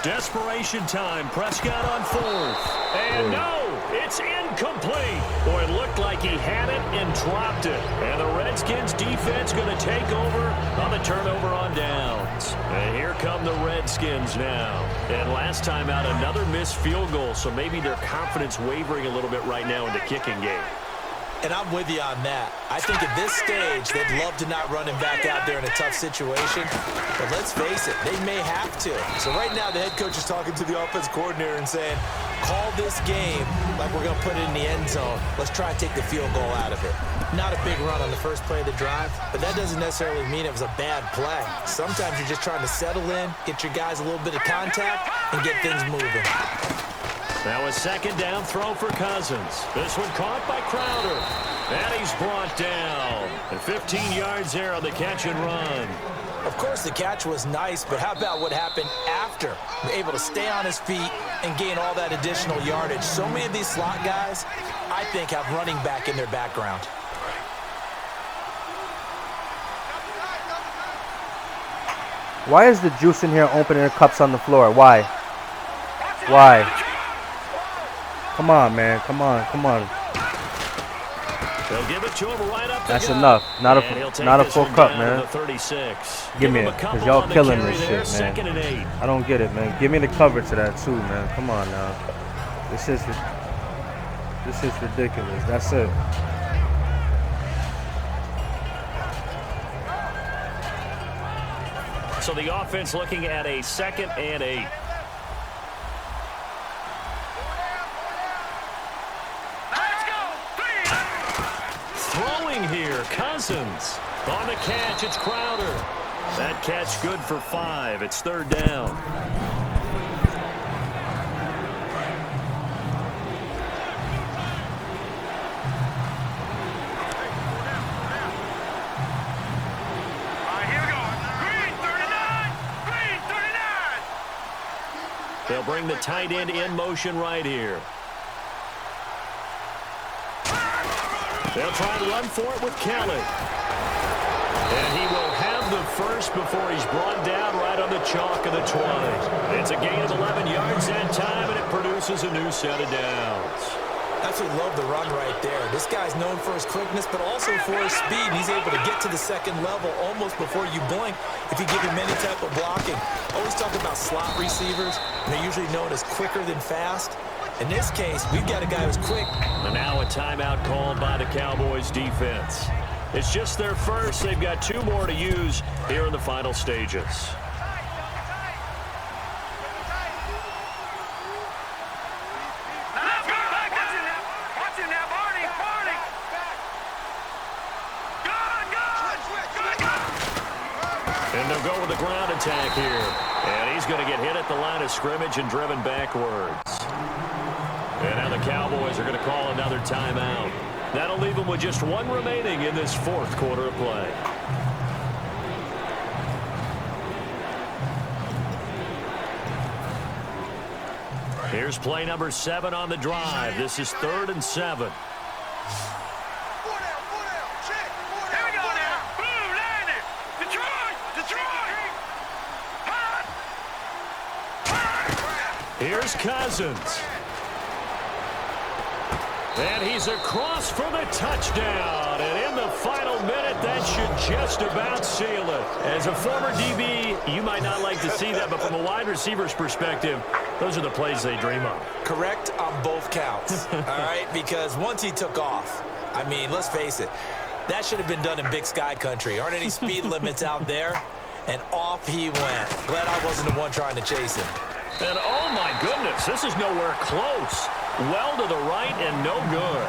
Desperation time. Prescott on 4th. And no, it's incomplete. Boy, it looked like he had it and dropped it. And the Redskins defense going to take over on the turnover on downs. And here come the Redskins now. And last time out, another missed field goal, so maybe their confidence wavering a little bit right now in the kicking game. And I'm with you on that. I think at this stage, they'd love to not run him back out there in a tough situation. But let's face it, they may have to. So right now, the head coach is talking to the offense coordinator and saying, call this game like we're going to put it in the end zone. Let's try and take the field goal out of it. Not a big run on the first play of the drive, but that doesn't necessarily mean it was a bad play. Sometimes you're just trying to settle in, get your guys a little bit of contact, and get things moving. Now a second down throw for Cousins. This one caught by Crowder. And he's brought down. And 15 yards there on the catch and run. Of course, the catch was nice, but how about what happened after? Able to stay on his feet and gain all that additional yardage. So many of these slot guys, I think, have running back in their background. Why is the juice in here opening the cups on the floor? Why? Why? Come on, man. Come on. Come on. They'll give it to him right up. That's enough. Not a full cup, man. 36. Give me it, because y'all killing this shit, man. I don't get it, man. Give me the cover to that too, man. Come on now. This is ridiculous. That's it. So the offense looking at a 2nd and 8. Here, Cousins on the catch. It's Crowder. That catch good for 5. It's 3rd down. Here we go. Green 39. Green 39. They'll bring the tight end in motion right here. They'll try to run for it with Kelly. And he will have the first before he's brought down right on the chalk of the 20. It's a gain of 11 yards that time, and it produces a new set of downs. That's what love the run right there. This guy's known for his quickness, but also for his speed. And he's able to get to the 2nd level almost before you blink if you give him any type of blocking. Always talk about slot receivers, and they're usually known as quicker than fast. In this case, we've got a guy who's quick. And now a timeout called by the Cowboys defense. It's just their first. They've got 2 more to use here in the final stages. And they'll go with the ground attack here. And he's going to get hit at the line of scrimmage and driven backwards. And now the Cowboys are going to call another timeout. That'll leave them with just 1 remaining in this 4th quarter of play. Here's play number 7 on the drive. This is 3rd and 7. Here's Cousins. And he's across for the touchdown. And in the final minute, that should just about seal it. As a former DB, you might not like to see that, but from a wide receiver's perspective, those are the plays they dream of. Correct on both counts, all right? Because once he took off, I mean, let's face it, that should have been done in Big Sky country. Aren't any speed limits out there? And off he went. Glad I wasn't the one trying to chase him. And oh my goodness, this is nowhere close. Well to the right and no good.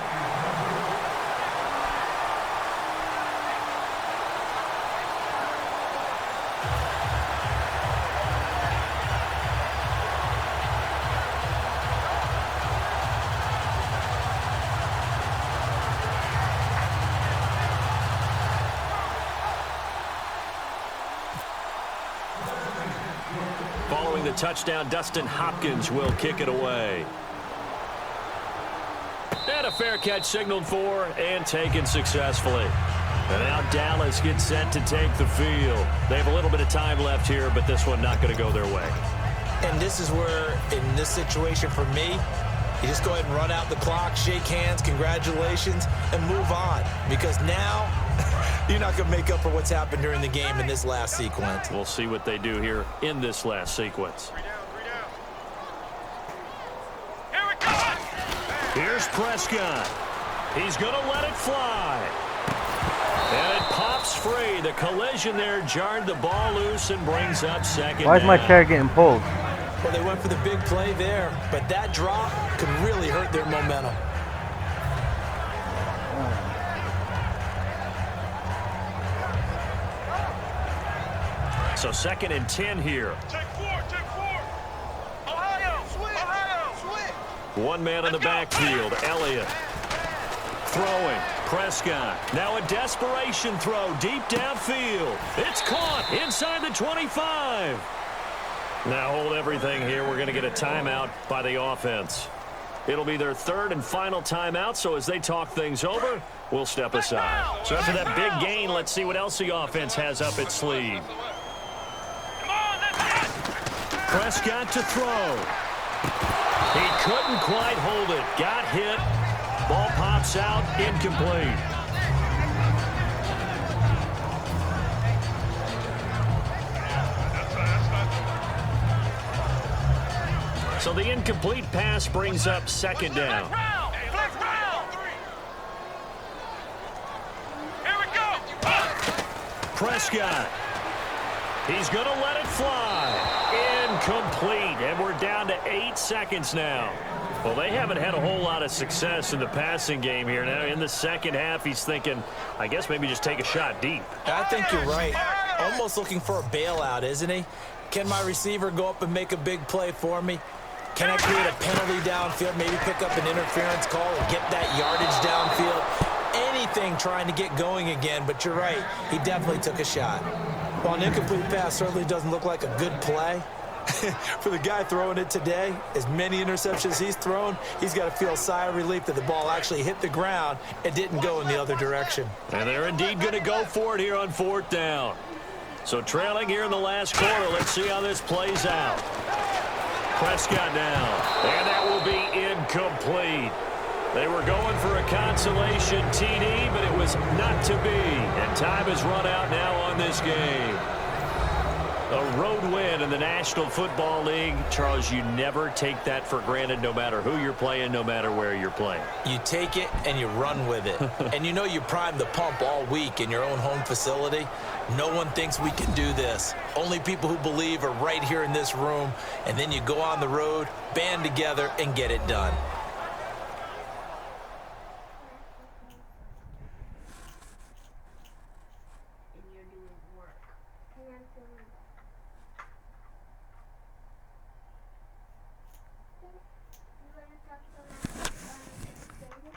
Following the touchdown, Dustin Hopkins will kick it away. And a fair catch signaled for and taken successfully. And now Dallas gets set to take the field. They have a little bit of time left here, but this one not going to go their way. And this is where, in this situation for me, you just go ahead and run out the clock, shake hands, congratulations, and move on. Because now you're not going to make up for what's happened during the game in this last sequence. We'll see what they do here in this last sequence. Here's Prescott. He's going to let it fly. And it pops free. The collision there jarred the ball loose and brings up second Why is my down. chair getting pulled? Well, they went for the big play there, but that drop could really hurt their momentum. So 2nd and 10 here. Check four. Ohio, switch. One man in the backfield, Elliott. Throwing, Prescott. Now a desperation throw deep downfield. It's caught inside the 25. Now hold everything here. We're going to get a timeout by the offense. It'll be their 3rd and final timeout, so as they talk things over, we'll step aside. So after that big gain, let's see what else the offense has up its sleeve. Prescott to throw. He couldn't quite hold it. Got hit. Ball pops out. Incomplete. So the incomplete pass brings up 2nd down. Here we go. Prescott. He's going to let it fly. Incomplete. And we're down to 8 seconds now. Well, they haven't had a whole lot of success in the passing game here. Now, in the second half, he's thinking, I guess maybe just take a shot deep. I think you're right. Almost looking for a bailout, isn't he? Can my receiver go up and make a big play for me? Can I create a penalty downfield, maybe pick up an interference call and get that yardage downfield? Anything trying to get going again, but you're right. He definitely took a shot. While an incomplete pass certainly doesn't look like a good play, for the guy throwing it today, as many interceptions he's thrown, he's got to feel a sigh of relief that the ball actually hit the ground and didn't go in the other direction. And they're indeed going to go for it here on 4th down. So trailing here in the last quarter, let's see how this plays out. Prescott now, and that will be incomplete. They were going for a consolation TD, but it was not to be. And time has run out now on this game. A road win in the National Football League. Charles, you never take that for granted, no matter who you're playing, no matter where you're playing. You take it and you run with it. And you know you primed the pump all week in your own home facility. No one thinks we can do this. Only people who believe are right here in this room. And then you go on the road, band together, and get it done.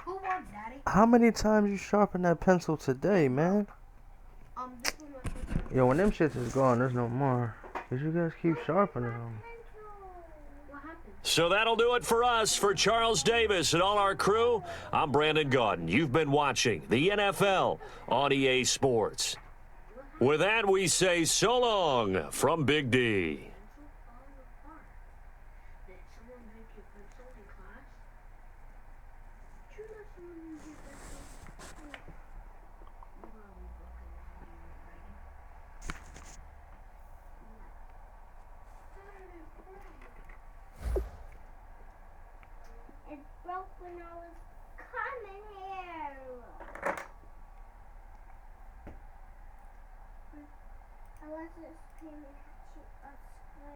Who won, Daddy? How many times you sharpened that pencil today, man? This was my first. Yo, when them shits is gone, there's no more. Cause you guys keep sharpening them. What happened? So that'll do it for us. For Charles Davis and all our crew, I'm Brandon Gaudin. You've been watching the NFL on EA Sports. With that, we say so long from Big D. Pencil falling apart. Did someone out when I was coming here. I wasn't screaming at you.